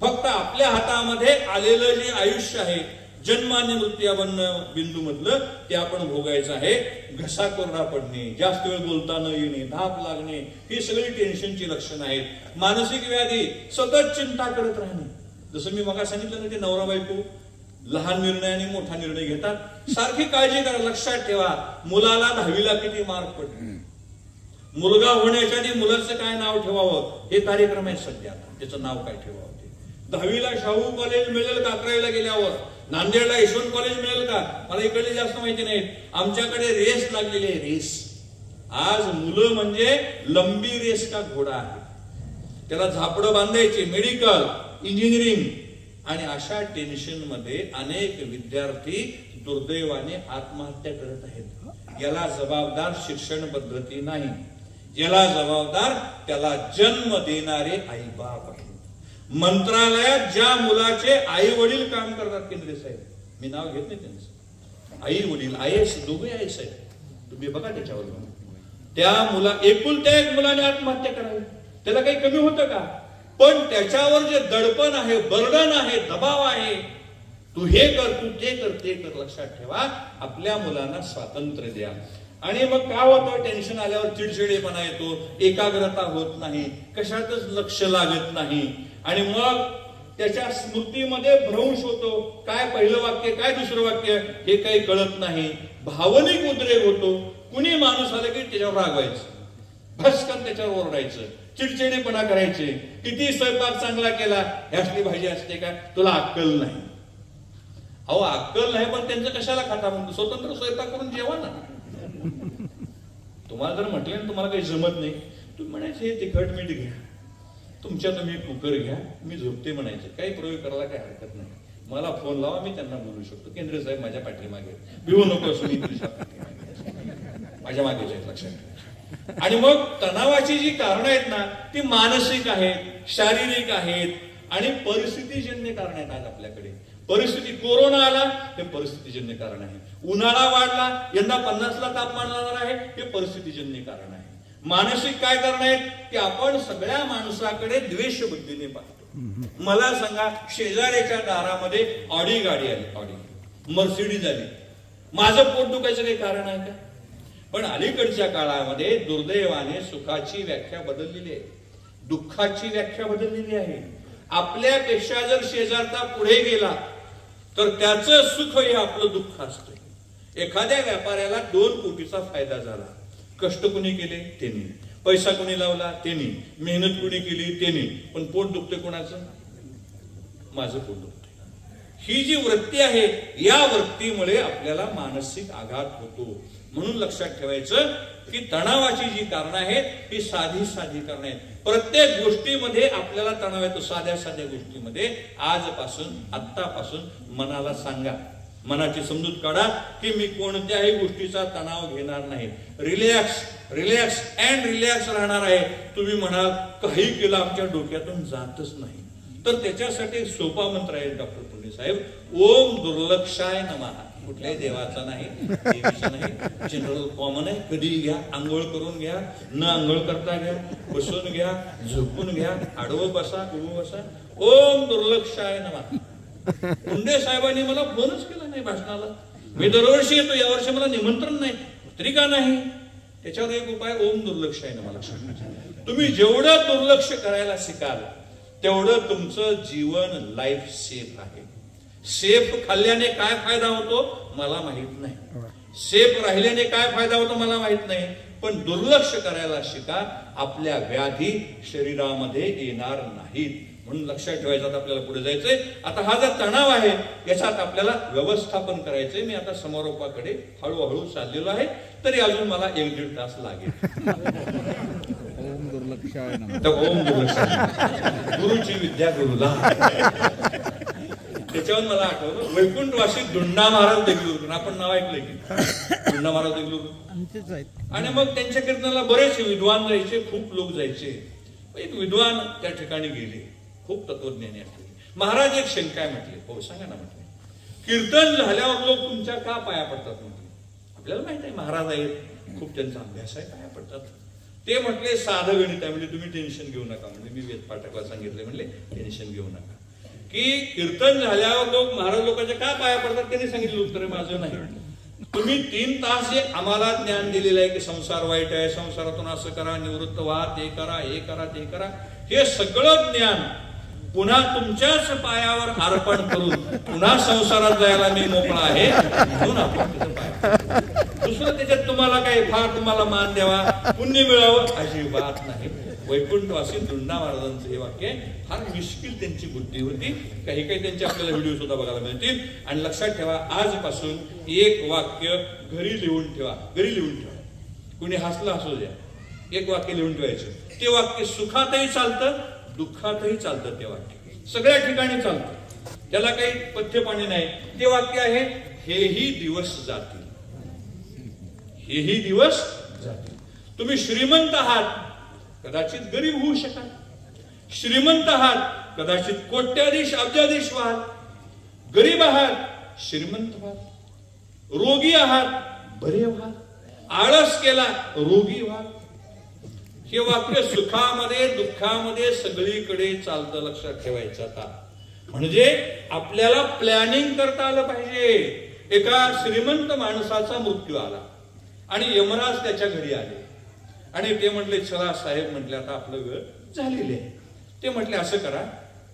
फक्त आपल्या हातामध्ये आलेलं जे आयुष्य आहे, जन्म आणि मृत्यू बिंदू मधलं, ते आपण भोगायचं आहे. घसा कोरडा पडणे, जास्त वेळ बोलता न येणे, धाप लागणे, ही सगळी टेन्शनची लक्षणं आहेत. मानसिक व्याधी, सतत चिंता करत राहणे. जसं मी मगा सांगितलं ना, ते नवरा बायको लहान निर्णय आणि मोठा निर्णय घेतात. सारखी काळजी करा. लक्षात ठेवा, मुलाला 10वीला किती मार्क पडले, मुलगा होण्याच्या आधी मुलाचं काय नाव ठेवावं हे कार्यक्रम आहे सध्या. त्याचं नाव काय ठेवावं ते. 10वीला शाहू कॉलेज मिळेल का, 11वीला गेल्यावर नांदेडला यशवंत कॉलेज मिळेल का, मला इकडे जास्त माहिती नाही. आमच्याकडे रेस लागलेली आहे, रेस. आज मुलं म्हणजे लंबी रेस का घोडा आहे. त्याला झापडं बांधायची, मेडिकल, इंजिनिअरिंग. आणि अशा टेन्शन मध्ये अनेक विद्यार्थी दुर्दैवाने आत्महत्या करत आहेत. याला जबाबदार शिक्षण पद्धती नाही. याला जबाबदार त्याला जन्म देणारे आई बाप आहेत. मंत्रालयात ज्या मुलाचे आई वडील काम करतात, केंद्रे साहेब, मी नाव घेत नाही त्यांचं, आई वडील IAS, दोघे IAS आहेत. तुम्ही बघा त्याच्यावर. त्या एकुलत्या एक मुलाने आत्महत्या करावी, त्याला काही कमी होतं का? पण त्याच्यावर जे दडपण आहे, बर्डन आहे, दबाव आहे, तू हे कर, तू ते कर, ते कर. लक्षात ठेवा, आपल्या मुलांना स्वातंत्र्य द्या. आणि मग काय होतं, टेन्शन आल्यावर चिडचिडेपणा येतो, एकाग्रता होत नाही, कशातच लक्ष लागत नाही. आणि मग त्याच्या स्मृतीमध्ये भ्रंश होतो. काय पहिलं वाक्य, काय दुसरं वाक्य हे काही कळत नाही. भावनिक उद्रेक होतो. कुणी माणूस आला की त्याच्यावर रागवायचं, भस्कन त्याच्यावर ओरडायचं, चिडचिडेपणा करायचे. किती स्वयंपाक चांगला केला, ह्यासली भाजी असते का, तुला अक्कल नाही. अहो अक्कल नाही पण त्यांचं कशाला खाता म्हणतो, स्वतंत्र स्वयंपाक करून जेवा ना. तुम्हाला जर म्हटलं ना तुम्हाला काही जमत नाही, तुम्ही म्हणायचं हे तिखट मीठ घ्या, तुमच्या तुम्ही कुकर घ्या, मी झोपते म्हणायचं. काही प्रयोग करायला काही हरकत नाही. मला फोन लावा, मी त्यांना बोलू शकतो. केंद्रे साहेब माझ्या पाठीमागे, भिवू नको असं मी माझ्या मागेच आहेत, लक्षात ठेवा. आणि मग तणावाची जी कारणं आहेत ना ती मानसिक आहेत, शारीरिक आहेत आणि परिस्थितीजन्य कारण आहेत. आज आपल्याकडे परिस्थिती, कोरोना आला हे परिस्थितीजन्य कारण आहे. उन्हाळा वाढला, यंदा 50ला तापमान जाणार आहे, हे परिस्थितीजन्य कारण आहे. मानसिक काय कारण आहेत की आपण सगळ्या माणसाकडे द्वेष बुद्धीने पाहतो. मला सांगा, शेजाऱ्याच्या दारामध्ये ऑडी गाडी आली, ऑडी मर्सिडीज आली, माझं पोट दुखायचं काही कारण आहे का? पण अलीकडच्या काळामध्ये दुर्दैवाने सुखाची व्याख्या बदललेली आहे, दुःखाची व्याख्या बदललेली आहे. आपल्यापेक्षा जर शेजारचा पुढे गेला तर त्याचं सुख हे आपलं दुःख असतं. एखाद्या व्यापाऱ्याला 2 कोटीचा फायदा झाला, कष्ट कुणी केले त्यांनी, पैसा कुणी लावला त्यांनी, मेहनत कुणी केली त्यांनी, पण पोट दुखते कोणाचं? माझं पोट दुखते. ही जी वृत्ती आहे या वृत्तीमुळे आपल्याला मानसिक आघात होतो. म्हणून लक्षात ठेवायचं की तणावाची जी कारणं आहेत ही साधी साधी कारणं आहेत. प्रत्येक गोष्टीमध्ये आपल्याला तणाव येतो, साध्या साध्या गोष्टीमध्ये. आजपासून, आत्तापासून मनाला सांगा, मनाची समजूत काढा की मी कोणत्याही गोष्टीचा तणाव घेणार नाही. रिलॅक्स रिलॅक्स अँड रिलॅक्स राहणार आहे. तुम्ही म्हणाल काही केलं आमच्या डोक्यातून जातच नाही, तर त्याच्यासाठी सोपा मंत्र आहे डॉक्टर पुंडे साहेब, ओम दुर्लक्षाय नमः. कुठल्याही देवाचा नाही, देवीचा नाही, जनरल कॉमन आहे. कधी घ्या, आंघोळ करून घ्या, न आंघोळ करता घ्या, बसून घ्या, झोपून घ्या, आडवं बसा, उभं बसा. ओम दुर्लक्षाय नमः. पुंडे साहेबांनी मला फोनच केला नाही भाषणाला. मी दरवर्षी येतो, यावर्षी मला निमंत्रण नाही, पत्रिका नाही. त्याच्यावर एक उपाय ओम दुर्लक्षाय नमः. तुम्ही जेवढं दुर्लक्ष करायला शिकाल तेवढं तुमचं जीवन लाईफ सेफ आहे. सेफ खाल्ल्याने काय फायदा होतो मला माहित नाही, सेफ राहिल्याने काय फायदा होतो मला माहित नाही, पण दुर्लक्ष करायला शिका, आपल्या व्याधी शरीरामध्ये येणार नाहीत. म्हणून लक्षात ठेवायचं. आपल्याला पुढे जायचंय. आता हा जो तणाव आहे याच्यात आपल्याला व्यवस्थापन करायचंय. मी आता समारोपाकडे हळूहळू चाललेलो आहे, तरी अजून मला 1-1.5 तास लागेल. ओम दुर्लक्षाय नमः. तर ओम दुर्लक्षाय, गुरुची विद्या गुरुला. त्याच्यावर मला आठवलं वैकुंठवासी दुंडा महाराज देगलूर, आपण नाव ऐकलंय की दुंडा महाराज देगलूर. आणि मग त्यांच्या कीर्तनाला बरेच विद्वान जायचे, खूप लोक जायचे. एक विद्वान त्या ठिकाणी गेले, खूप तत्वज्ञानी असले. महाराज एक शंका म्हटले, हो सांगा ना म्हटले, कीर्तन झाल्यावर लोक तुमच्या का पाया पडतात म्हटले? आपल्याला माहित आहे महाराज आहेत, खूप त्यांचा अभ्यास आहे, पाया पडतात. ते म्हटले साधं गणित आहे, म्हणजे तुम्ही टेन्शन घेऊ नका. म्हणजे मी वेद पाठकला सांगितले, म्हणले टेन्शन घेऊ नका की कीर्तन झाल्यावर लोक महाराज लोकांच्या का पाया पडतात. त्यांनी सांगितलं उत्तर माझं नाही. तुम्ही 3 तास जे आम्हाला ज्ञान दिलेलं आहे की संसार वाईट आहे, संसारातून असं करा, निवृत्त व्हा, ते करा, हे करा, ते करा, हे सगळं ज्ञान पुन्हा तुमच्याच पायावर अर्पण करून पुन्हा संसारात जायला मी मोकळा आहे, म्हणून आपण तिथं पाया. दुसरं त्याच्यात तुम्हाला काही फार तुम्हाला मान द्यावा, पुण्य मिळावं अशी बात नाही. वैकुंठवासी दुंडा महाराजांचं हे वाक्य फार मिश्किल त्यांची बुद्धी होती. काही काही त्यांचे आपल्याला व्हिडिओ सुद्धा बघायला मिळतील. आणि लक्षात ठेवा, आजपासून एक वाक्य घरी लिहून ठेवा, घरी लिहून ठेवा. कुणी हसलं असू द्या, एक वाक्य लिहून ठेवायचं. ते वाक्य सुखातही चालतं, दुःखातही चालतं. ते वाक्य सगळ्या ठिकाणी चालतं, त्याला काही पथ्य पाणी नाही. ते वाक्य आहे, हेही दिवस जातील, हेही दिवस जातील. तुम्ही श्रीमंत आहात, कदाचित गरीब होऊ शकाल. श्रीमंत आहात, कदाचित कोट्याधीश अब्जाधीश व्हाल. गरीब आहात, श्रीमंत व्हाल. रोगी आहात, बरे व्हाल. आळस केला, रोगी व्हाल. हे वाक्य सुखामध्ये दुःखामध्ये सगळीकडे चालतं. लक्षात ठेवायचं. आता म्हणजे आपल्याला प्लॅनिंग करता आलं पाहिजे. एका श्रीमंत माणसाचा मृत्यू आला आणि यमराज त्याच्या घरी आले आणि ते म्हटले, चला साहेब म्हटले आता आपलं वेळ झालेले आहे. ते म्हटले असं करा,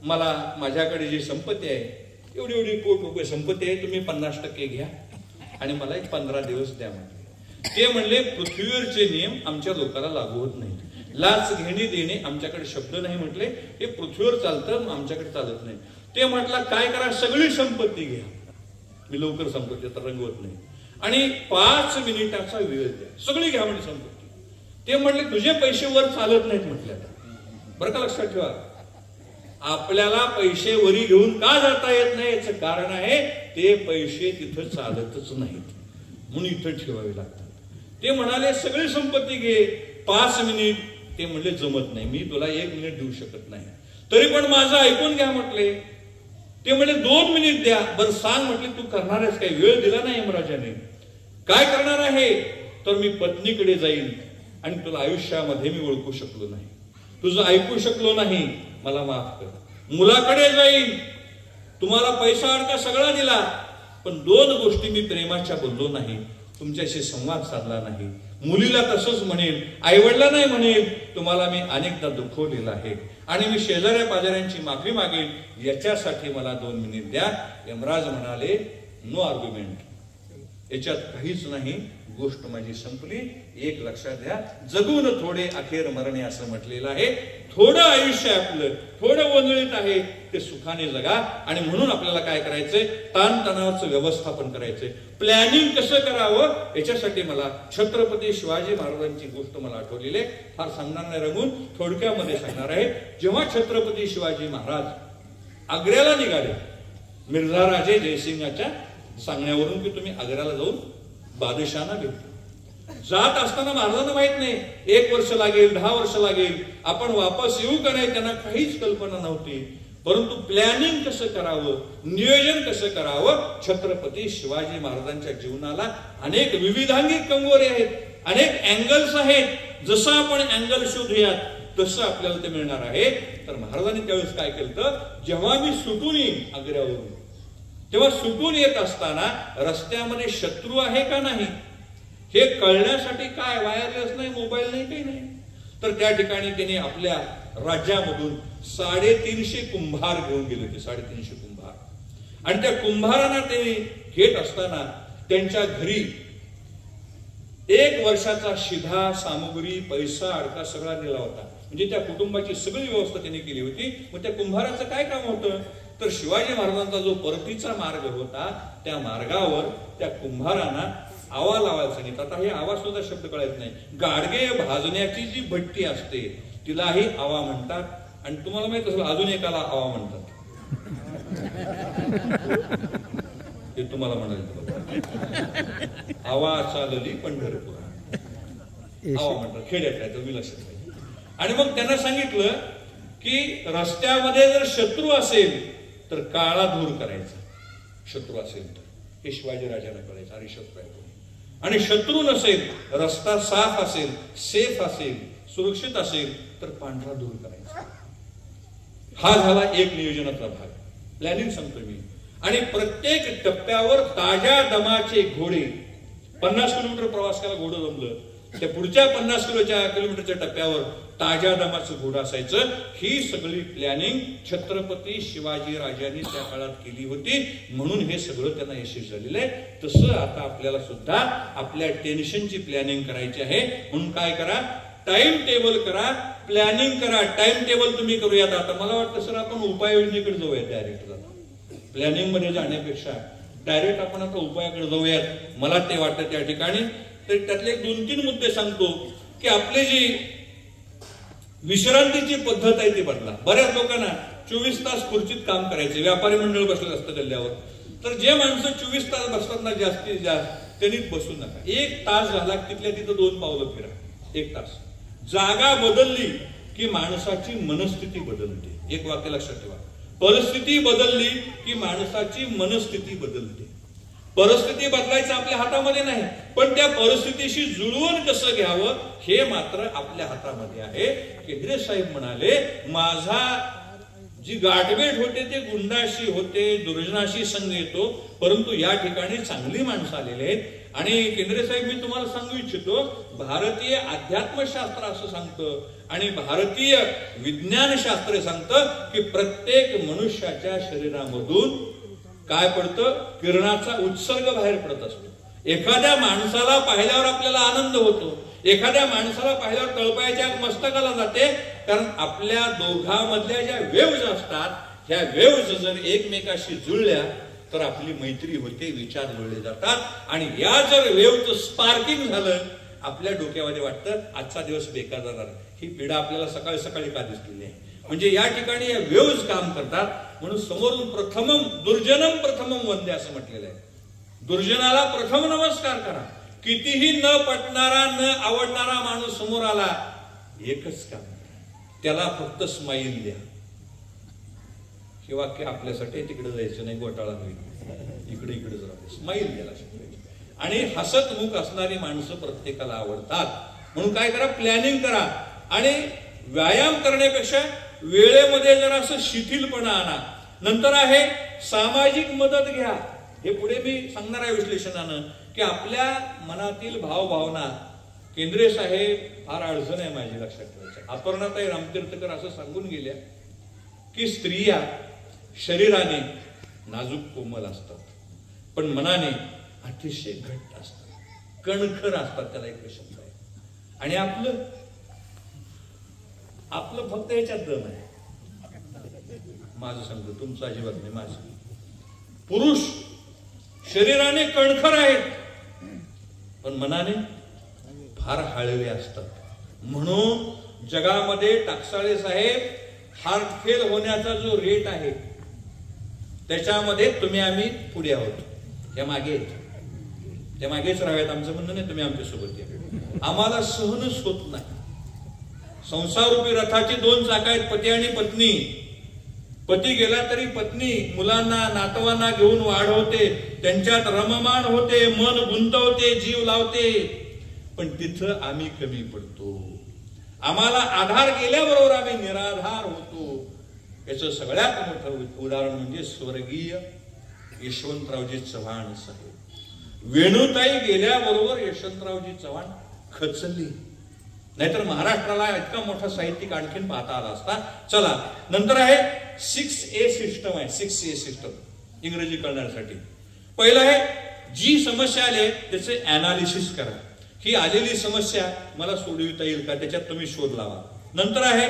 मला माझ्याकडे जी संपत्ती आहे एवढी एवढी कोटी रुपये संपत्ती आहे, तुम्ही 50% घ्या आणि मला एक 15 दिवस द्या म्हटले. ते म्हणले पृथ्वीवरचे नियम आमच्या लोकांना लागू होत नाही. लाच घेणे देणे आमच्याकडे शब्द नाही म्हटले, हे पृथ्वीवर चालतं, आमच्याकडे चालत नाही. ते म्हटलं काय करा, सगळी संपत्ती घ्या मी लवकर सांगतो, ते तर रंगवत नाही. आणि 5 मिनिटाचा वेळ द्या, सगळी घ्या म्हणजे संपत्ती. ते म्हटले तुझे पैसे वर चालत नाहीत म्हटले. बरं का लक्षात ठेवा, आपल्याला पैसे वरी घेऊन का जाता येत नाही याचं कारण आहे ते पैसे तिथं चालतच नाहीत म्हणून इथं ठेवावे लागतात. ते म्हणाले सगळी संपत्ती घे, 5 मिनिट. ते म्हणले जमत नाही, मी तुला 1 मिनिट देऊ शकत नाही. तरी पण माझं ऐकून घ्या म्हटले. ते म्हणले 2 मिनिट द्या. बरं सांग म्हटले तू करणार आहेस काय? वेळ दिला नाही यमराजाने. काय करणार आहे? तर मी पत्नीकडे जाईन आणि तुला आयुष्यामध्ये मी ओळखू शकलो नाही, तुझं ऐकू शकलो नाही, मला माफ कर. मुलाकडे जाईन, तुम्हाला पैसा अडका सगळा दिला, पण 2 गोष्टी मी प्रेमाच्या बोललो नाही, तुमच्याशी संवाद साधला नाही. मुलीला तसंच म्हणेल, आईवडिला नाही म्हणेल, तुम्हाला मी अनेकदा दुखवलेलं आहे आणि मी शेजाऱ्या पाजाऱ्यांची माफी मागेन, याच्यासाठी मला 2 मिनिट द्या. यमराज म्हणाले नो आर्ग्युमेंट, याच्यात काहीच नाही, गोष्ट माझी संपली. एक लक्षात घ्या, जगून थोडे अखेर मरणे असं म्हटलेलं आहे. थोडं आयुष्य आपलं थोडं वंजळीत आहे, ते सुखाने जगा. आणि म्हणून आपल्याला काय करायचंय, ताणतणावाचं व्यवस्थापन करायचंय. प्लॅनिंग कसं करावं याच्यासाठी मला छत्रपती शिवाजी महाराजांची गोष्ट मला आठवलेली आहे. फार सांगणार नाही, रंगून थोडक्यामध्ये सांगणार आहे. जेव्हा छत्रपती शिवाजी महाराज आग्र्याला निघाले, मिर्झा राजे जयसिंगाच्या सांगण्यावरून की तुम्ही आग्र्याला जाऊन बादशाहांना भेटतो. जात असताना महाराजांना माहित नाही 1 वर्ष लागेल, 10 वर्ष लागेल, आपण वापस येऊ का नाही, त्यांना काहीच कल्पना नव्हती. परंतु प्लॅनिंग कसं करावं, नियोजन कसं करावं, छत्रपती शिवाजी महाराजांच्या जीवनाला अनेक विविधांगी कंगोरे आहेत, अनेक अँगल्स आहेत. जसं आपण अँगल शोधूयात तसं आपल्याला ते मिळणार आहे. तर महाराजांनी त्यावेळेस काय केलं, जेव्हा मी सुटून येईन आग्र्यावरून, तेव्हा सुटून येत असताना रस्त्यामध्ये शत्रू आहे का नाही हे कळण्यासाठी काय वायरलेस नाही, मोबाईल नाही, काही नाही. तर त्या ठिकाणी त्यांनी आपल्या राज्यामधून 350 कुंभार घेऊन गेले होते, 350 कुंभार. आणि त्या कुंभारांना त्यांनी घेत असताना त्यांच्या घरी 1 वर्षाचा शिधा, सामुग्री, पैसा अडका सगळा दिला होता. म्हणजे त्या कुटुंबाची सगळी व्यवस्था त्यांनी केली होती. मग त्या कुंभाराचं काय काम होतं, तर शिवाजी महाराजांचा जो परतीचा मार्ग होता त्या मार्गावर त्या कुंभारांना आवा लावायला सांगितलं. आता हे आवा सुद्धा शब्द कळत नाही. गाडगे भाजण्याची जी भट्टी असते तिलाही आवा म्हणतात. आणि तुम्हाला माहित असेल अजून एकाला आवा म्हणतात, ते तुम्हाला म्हणाले आवा चालली पंढरपूर, आवा म्हणतात. खेड्यात काय तुम्ही लक्षात पाहिजे. आणि मग त्यांना सांगितलं की रस्त्यामध्ये जर शत्रू असेल तर काळा धूर करायचा, शत्रू असेल तर. हे शिवाजी राजांना कळायचं आणि शत्रू आहे कोणी. आणि शत्रू नसेल, रस्ता साफ असेल, सेफ असेल, सुरक्षित असेल तर पांढरा धूर करायचा. हा झाला एक नियोजनाचा भाग. प्लॅनिंग सांगतो मी. आणि प्रत्येक टप्प्यावर ताज्या दमाचे घोडे, 50 किलोमीटर प्रवास करायला घोडं जमलं, त्या पुढच्या 50 किलोमीटरच्या टप्प्यावर ताज्या दमाचं घोडं असायचं. ही सगळी प्लॅनिंग छत्रपती शिवाजी राजांनी त्या काळात केली होती. म्हणून हे सगळं त्यांना यशस्वी झालेलं आहे. तसं आता आपल्याला सुद्धा आपल्या टेन्शनची प्लॅनिंग करायची आहे. म्हणून काय करा, टाइम टेबल करा, प्लॅनिंग करा. टाइम टेबल तुम्ही करूयात. आता मला वाटतं सर आपण उपाययोजनेकडे जाऊयात. डायरेक्ट प्लॅनिंग मध्ये जाण्यापेक्षा डायरेक्ट आपण आता उपायाकडे जाऊयात. मला ते वाटतं त्या ठिकाणी. तर त्यातले 2-3 मुद्दे सांगतो की आपली जी विश्रांतीची पद्धत आहे ती बदला. बऱ्याच लोकांना 24 तास खुर्चीत काम करायचे, व्यापारी मंडळ बसलेलं असतं गल्ल्यावर. तर जे माणसं 24 तास बसतात ना, जास्तीत जास्त त्यांनी बसू नका. 1 तास झाला तिथल्या तिथं 2 पावलं फिरा. 1 तास. जागा बदलली की माणसाची मनस्थिती बदलते. एक वाक्य लक्षात ठेवा, परिस्थिती बदलली की माणसाची मनस्थिती बदलते. परिस्थिती बदलायचं आपल्या हातामध्ये नाही, पण त्या परिस्थितीशी जुळवून कसं घ्यावं हे मात्र आपल्या हातामध्ये आहे. केंद्रे साहेब म्हणाले, माझा जी गाठभेट होते ते गुंडाशी होते, दुर्जनाशी संघ येतो, परंतु या ठिकाणी चांगली माणसं आलेली आहेत. आणि केंद्रे साहेब मी तुम्हाला सांगू इच्छितो, भारतीय अध्यात्मशास्त्र असं सांगतं आणि भारतीय विज्ञानशास्त्र सांगतं की प्रत्येक मनुष्याच्या शरीरामधून काय पडतं, किरणाचा उत्सर्ग बाहेर पडत असतो. एखाद्या माणसाला पाहिल्यावर आपल्याला आनंद होतो, एखाद्या माणसाला पाहिल्यावर तळपायाच्या मस्तकाला जाते, कारण आपल्या दोघांमधल्या ज्या वेव्ज असतात ह्या वेव्ज जर एकमेकाशी जुळल्या तर आपली मैत्री होते, विचार जुळले जातात आणि या जर वेव्हचं स्पार्किंग झालं आपल्या डोक्यामध्ये वाटतं आजचा दिवस बेकार जाणार. ही पीडा आपल्याला सकाळी सकाळी का दिसलेली आहे? म्हणजे या ठिकाणी या वेव्हज काम करतात. म्हणून समोरून प्रथमम दुर्जनम प्रथमम वंदे असं म्हटलेलं आहे. दुर्जनाला प्रथम नमस्कार करा. कितीही न पटणारा न आवडणारा माणूस समोर आला एकच काम करा, त्याला फक्त स्माईल द्या. हे वाक्य आपल्यासाठी तिकडे जायचं नाही, घोटाळा होईल. इकडे इकडे जरा स्माईल द्यायला शिकायचं. आणि हसतमुख असणारी माणसं प्रत्येकाला आवडतात. म्हणून काय करा, प्लॅनिंग करा. आणि व्यायाम करण्यापेक्षा वेळेमध्ये जरा असं शिथिलपणा आणा. नंतर आहे सामाजिक मदत घ्या. हे पुढे मी सांगणार आहे विश्लेषणानं की आपल्या मनातील भावभावना. केंद्रे साहेब फार अडचण आहे माझी लक्षात ठेवायचं. अपर्णाताई रामतीर्थकर असं सांगून गेल्या की स्त्रिया शरीराने नाजूक कोमल असतात पण मनाने अतिशय घट्ट असतात, कणखर असतात. त्याला एक शब्द आहे. आणि आपलं फक्त याच्यात दम आहे. माझं सांगतो, तुमचं अजिबात नाही. माझं पुरुष शरीराने कणखर आहेत पण मनाने फार हळवे असतात. म्हणून जगामध्ये टाकसाळे साहेब हार्ट फेल होण्याचा जो रेट आहे त्याच्यामध्ये तुम्ही आम्ही पुढे आहोत. त्या मागेच राहावेत. आमचं म्हणणं नाही तुम्ही आमच्या सोबत या. आम्हाला सहनच होत नाही. संसारूपी रथाची 2 चाक आहेत, पती आणि पत्नी. पती गेला तरी पत्नी मुलांना नातवांना घेऊन वाढवते, त्यांच्यात रममान होते, मन गुंतवते, जीव लावते. पण तिथं आम्ही कमी पडतो. आम्हाला आधार गेल्याबरोबर आम्ही निराधार होतो. याचं सगळ्यात मोठं उदाहरण म्हणजे स्वर्गीय यशवंतरावजी चव्हाण साहेब. वेणुताई गेल्याबरोबर यशवंतरावजी चव्हाण खचली, नाहीतर महाराष्ट्राला इतका मोठा साहित्यिक आणखीन पाहता आला असता. चला, नंतर आहे 6A सिस्टम आहे. 6A सिस्टम इंग्रजी कळण्यासाठी. पहिलं आहे जी समस्या आली त्याचे अनालिसिस करा. ही आलेली समस्या मला सोडविता येईल का, त्याच्यात तुम्ही शोध लावा. नंतर आहे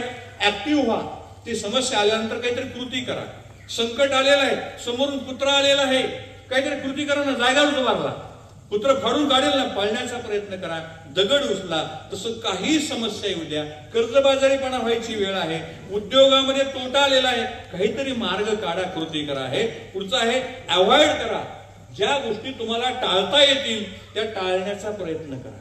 ऍक्टिव्ह व्हा. ती समस्या आल्यानंतर काहीतरी कृती करा. संकट आलेलं आहे, समोरून कुत्रा आलेला आहे, काहीतरी कृती करा ना. जागाच उभारला, कुत्र फाडून काढेल ना, पाळण्याचा प्रयत्न करा. दगड उचला. तसं काही समस्या येऊ द्या. कर्जबाजारीपणा व्हायची वेळ आहे, उद्योगामध्ये तोटा आलेला आहे, काहीतरी मार्ग काढा, कृती करा. आहे पुढचा आहे अवॉइड करा. ज्या गोष्टी तुम्हाला टाळता येतील त्या टाळण्याचा प्रयत्न करा.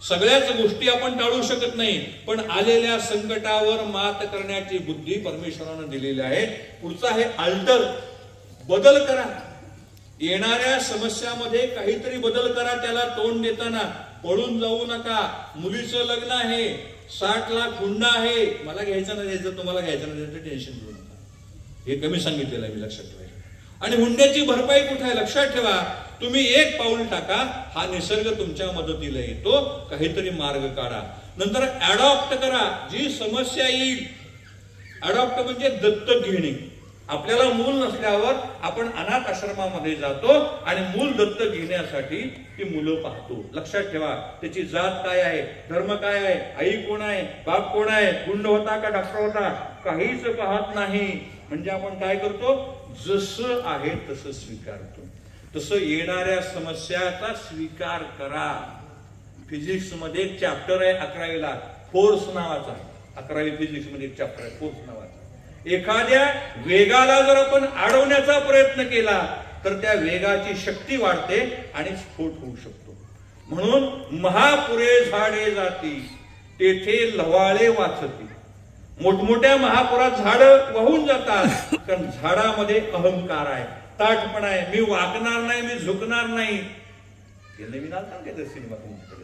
सगळ्याच गोष्टी आपण टाळू शकत नाही, पण आलेल्या संकटावर मात करण्याची बुद्धी परमेश्वरानं दिलेली आहे. पुढचा आहे अल्टर, बदल करा. येणाऱ्या समस्यामध्ये काहीतरी बदल करा. त्याला तोंड देताना पळून जाऊ नका. मुलीचं लग्न आहे, 60 लाख हुंडा आहे, मला घ्यायचं ना द्यायचं, तुम्हाला घ्यायचं ना द्यायचं, टेन्शन घेऊ नका. हे कमी सांगितलेलं आहे मी, लक्षात ठेवायचं. आणि हुंड्याची भरपाई कुठे आहे लक्षात ठेवा. तुम्ही एक पाऊल टाका, हा निसर्ग तुमच्या मदतीला येतो. काहीतरी मार्ग काढा. नंतर अडॉप्ट करा. जी समस्या येईल, अडॉप्ट म्हणजे दत्तक घेणे. आपल्याला मूल नसल्यावर आपण अनाथ आश्रमामध्ये जातो आणि मूल दत्तक घेण्यासाठी ती मुलं पाहतो. लक्षात ठेवा, त्याची जात काय आहे, धर्म काय आहे, आई कोण आहे, बाप कोण आहे, गुंड होता का डॉक्टर होता, काहीच पाहत नाही. म्हणजे आपण काय करतो, जसं आहे तसं स्वीकारतो. तसं येणाऱ्या समस्याचा स्वीकार करा. फिजिक्स मध्ये एक चॅप्टर आहे 11वीला, फोर्स नावाचा. 11वी फिजिक्स मध्ये एक चॅप्टर आहे फोर्स नावाचा. एखाद्या वेगाला जर आपण अडवण्याचा प्रयत्न केला तर त्या वेगाची शक्ती वाढते आणि स्फोट होऊ शकतो. म्हणून महापुरे झाडे जाती तेथे लवाळे वाचती. मोठमोठ्या महापुरात झाडं वाहून जातात कारण झाडामध्ये अहंकार आहे, ताठपणा आहे. मी वाकणार नाही, मी झुकणार नाही. ते नवीन आलता काय सिनेमा तुमच्याकडे,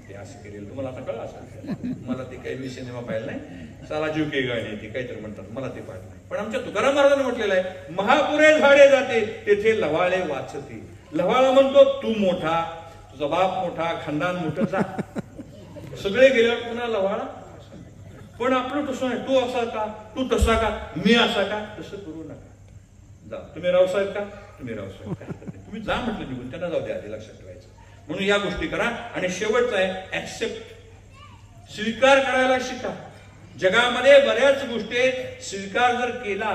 ते असं केलेलं तुम्हाला आता कळलं असेल. मला ते काही मी सिनेमा पाहिला नाही. साला जीव के गाणी ते काहीतरी म्हणतात, मला ते पाहिलं नाही. पण आमच्या तुकाराम महाराजांनी म्हटलेलं आहे, महापुरे झाडे जाते तेथे लवाळे वाचते. लवाळा म्हणतो तू मोठा, तुझा बाप मोठा, खानदान मोठं, जा. सगळे गेल्यावर पुन्हा लवाळा. पण आपलं तसं नाही, तू असा का, तू तसा का, मी असा का, तसं करू नका. जा, तुम्ही रावसाहेब का, तुम्ही रावसाहेब का, तुम्ही जा म्हटलं निघून, त्यांना जाऊ द्या, आधी लक्षात ठेवायचं. म्हणून या गोष्टी करा. आणि शेवटचा आहे ऍक्सेप्ट, स्वीकार करायला शिका. जगामध्ये बऱ्याच गोष्टी स्वीकार जर केला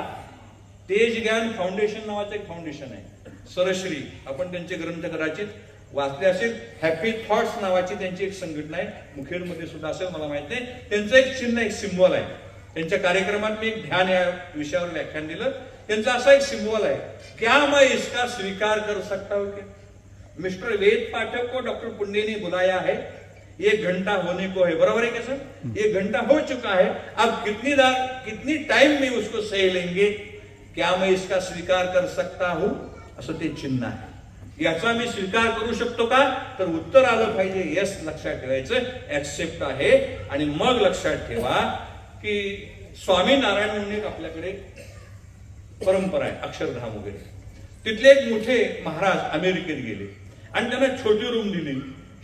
तेज ज्ञान फाउंडेशन नावाचं एक फाउंडेशन आहे, सरश्री, आपण त्यांचे ग्रंथ कदाचित वाचले असेल. हॅपी थॉट्स नावाची त्यांची एक संघटना आहे, मुखेडमध्ये सुद्धा असेल, मला माहित नाही. त्यांचं एक चिन्ह, एक सिम्बॉल आहे. त्यांच्या कार्यक्रमात मी एक ध्यान या विषयावर व्याख्यान दिलं. त्यांचा असा एक सिम्बॉल आहे, क्या मैं इसका स्वीकार कर सकता हूं क्या. मिस्टर वेद पाठक को डॉक्टर पुंडे ने बुलाया है, 1 घंटा होने को है, बराबर है क्या सर? 1 घंटा हो चुका है, अब कितनी टाइम में उसको सह लेंगे, क्या मैं इसका स्वीकार कर सकता हूं, असं ते चिन्ह आहे. याचा मी स्वीकार करू शकतो का, तर उत्तर आलं पाहिजे यस, लक्षात ठेवायचं, ऍक्सेप्ट आहे. आणि मग लक्षात ठेवा की स्वामीनारायण म्हणून एक आपल्याकडे परंपरा आहे, अक्षरधाम वगैरे. तिथले एक मोठे महाराज अमेरिकेत गेले आणि त्यांना छोटी रूम दिली.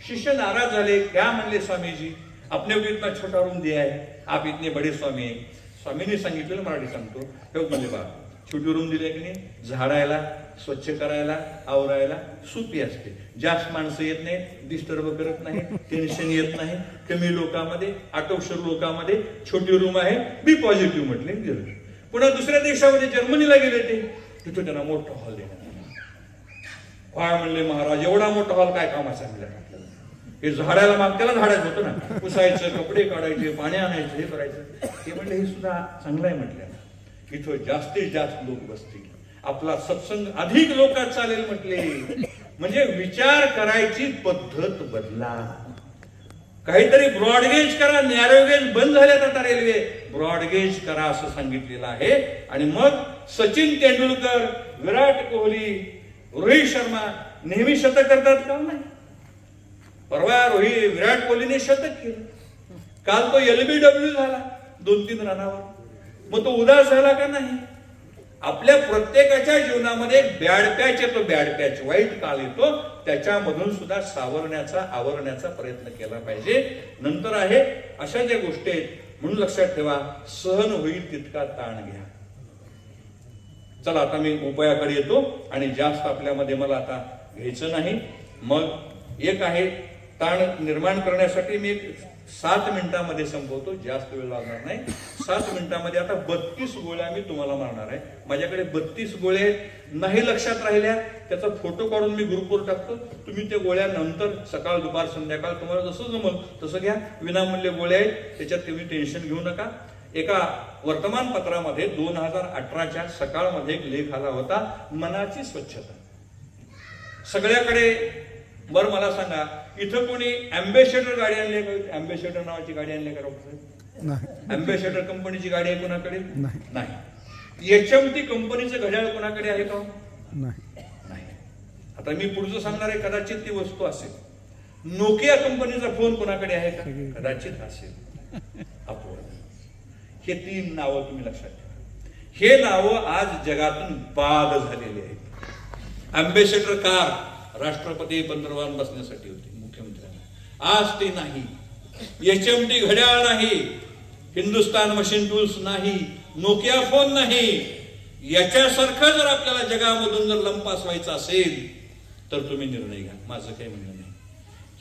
शिष्य नाराज झाले, क्या म्हणले स्वामीजी, अपने को इतना छोटा रूम दिया है, आप इतने बड़े स्वामी आहे. स्वामींनी सांगितलेलं मराठी सांगतो, हे म्हणले बा, छोटी रूम दिली की नाही, झाडायला, स्वच्छ करायला, आवरायला सोपी असते. जास्त माणसं येत नाही, डिस्टर्ब करत नाही, टेन्शन येत नाही. कमी लोकांमध्ये, आटोक्षर लोकांमध्ये छोटी रूम आहे, बी पॉझिटिव्ह म्हटले गेलं. पुन्हा दुसऱ्या देशामध्ये जर्मनीला गेले ते, तिथं त्यांना मोठा हॉल देण्यात आला. काय म्हणले महाराज, एवढा मोठा हॉल काय कामाचा मिळाला आपल्याला, हे झाडायला माग त्याला झाडायचं होतं ना, पुसायचं, कपडे काढायचे, पाणी आणायचं, हे करायचं. ते म्हणले हे सुद्धा चांगलं आहे म्हटलं, इथं जास्तीत जास्त लोक बसतील, आपला सत्संग अधिक लोकात चालेल म्हटले. म्हणजे विचार करायची पद्धत बदला. काहीतरी ब्रॉडगेज करा, नॅरोगेज बंद झाल्यात आता रेल्वे, ब्रॉडगेज करा असं सांगितलेलं आहे. आणि मग सचिन तेंडुलकर, विराट कोहली, रोहित शर्मा नेहमी शतक करतात का नाही? परवा विराट कोहलीने शतक केलं, काल तो LBW झाला 2-3 रनावर, मग तो उदास झाला का नाही? आपल्या प्रत्येकाच्या जीवनामध्ये एक बॅड पॅच येतो, बॅड पॅच, वाईट काळ येतो, त्याच्यामधून सुद्धा सावरण्याचा, आवरण्याचा प्रयत्न केला पाहिजे. नंतर आहे अशा ज्या गोष्टी आहेत, म्हणून लक्षात ठेवा, सहन होईल तितका ताण घ्या. चला आता मी उपायाकडे येतो, आणि जास्त आपल्यामध्ये मला आता घ्यायचं नाही. मग एक आहे ताण निर्माण करण्यासाठी मी 7 मिनिटांमध्ये संपवतो, जास्त वेळ लागणार नाही. 7 मिनिटांमध्ये आता 32 गोळ्या मी तुम्हाला मारणार आहे. माझ्याकडे 32 गोळे नाही लक्षात राहिल्या, त्याचा फोटो काढून मी ग्रुपवर टाकतो. तुम्ही त्या गोळ्या नंतर सकाळ, दुपार, संध्याकाळ तुम्हाला जसं जमल तसं घ्या. विनामूल्य गोळ्या आहेत, त्याच्यात तुम्ही टेन्शन घेऊ नका. एका वर्तमानपत्रामध्ये 2018च्या सकाळमध्ये एक लेख आला होता, मनाची स्वच्छता. सगळ्याकडे, बरं मला सांगा, इथं कोणी अँबेसेडर गाडी आणली का? अँबेसेडर नावाची गाडी आणली का डॉक्टर? अँबेसेडर कंपनीची गाडी आहे कोणाकडे? नाही. HMT कंपनीचं घड्याळ कोणाकडे आहे का? नाही. आता मी पुढचं सांगणार आहे, कदाचित ती वस्तू असेल. नोकिया कंपनीचा फोन कोणाकडे आहे का? कदाचित असेल. अपोलो. हे 3 नावं तुम्ही लक्षात ठेवा. हे नावं आज जगातून बाद झालेली आहेत. अँबेसेडर कार राष्ट्रपती, पंतप्रधान बसण्यासाठी होती, मुख्यमंत्र्यांना. आज ते नाही. HMT घड्याळ नाही, हिंदुस्तान मशीन टूल्स नाही, नोकिया फोन नाही. याच्यासारखं जर आपल्याला जगामधून जर लंपास व्हायचं असेल तर तुम्ही निर्णय घ्या, माझं काही म्हणणं नाही.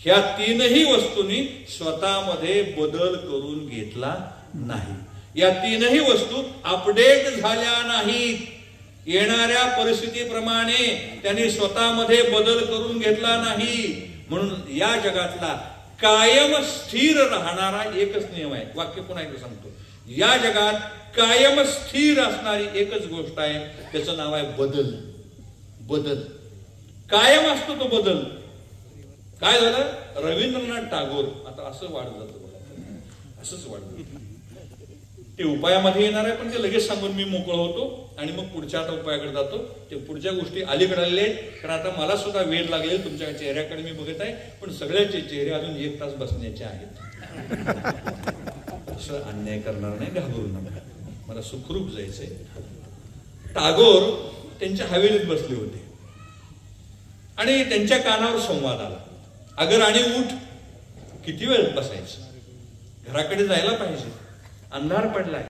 ह्या 3ही वस्तूंनी स्वतःमध्ये बदल करून घेतला नाही. या 3ही वस्तू अपडेट झाल्या नाहीत. येणाऱ्या परिस्थितीप्रमाणे त्यांनी स्वतःमध्ये बदल करून घेतला नाही. म्हणून या जगातला कायम स्थिर राहणारा एकच नियम आहे. वाक्य पुन्हा एकदा सांगतो, या जगात कायम स्थिर असणारी एकच गोष्ट आहे, त्याचं नाव आहे बदल. बदल कायम असतो तो बदल. काय झालं? रवींद्रनाथ टागोर, आता असं वाढत जातं, असंच वाढत जातं. ते उपायामध्ये येणार आहे, पण ते लगेच सांगून मी मोकळ होतो आणि मग पुढच्या आता उपायाकडे जातो. ते पुढच्या गोष्टी अलीकडे आलेल्या आहेत, कारण आता मला सुद्धा वेळ लागेल. तुमच्या चेहऱ्याकडे मी बघत आहे, पण सगळ्याचे चेहरे अजून 1 तास बसण्याचे आहेत. असं अन्याय करणार नाही, घाबरू नका, मला सुखरूप जायचंय. टागोर त्यांच्या हवेलीत बसले होते आणि त्यांच्या कानावर संवाद आला, अगर आणि उठ. किती वेळ बसायचं? घराकडे जायला पाहिजे, अंधार पडलाय.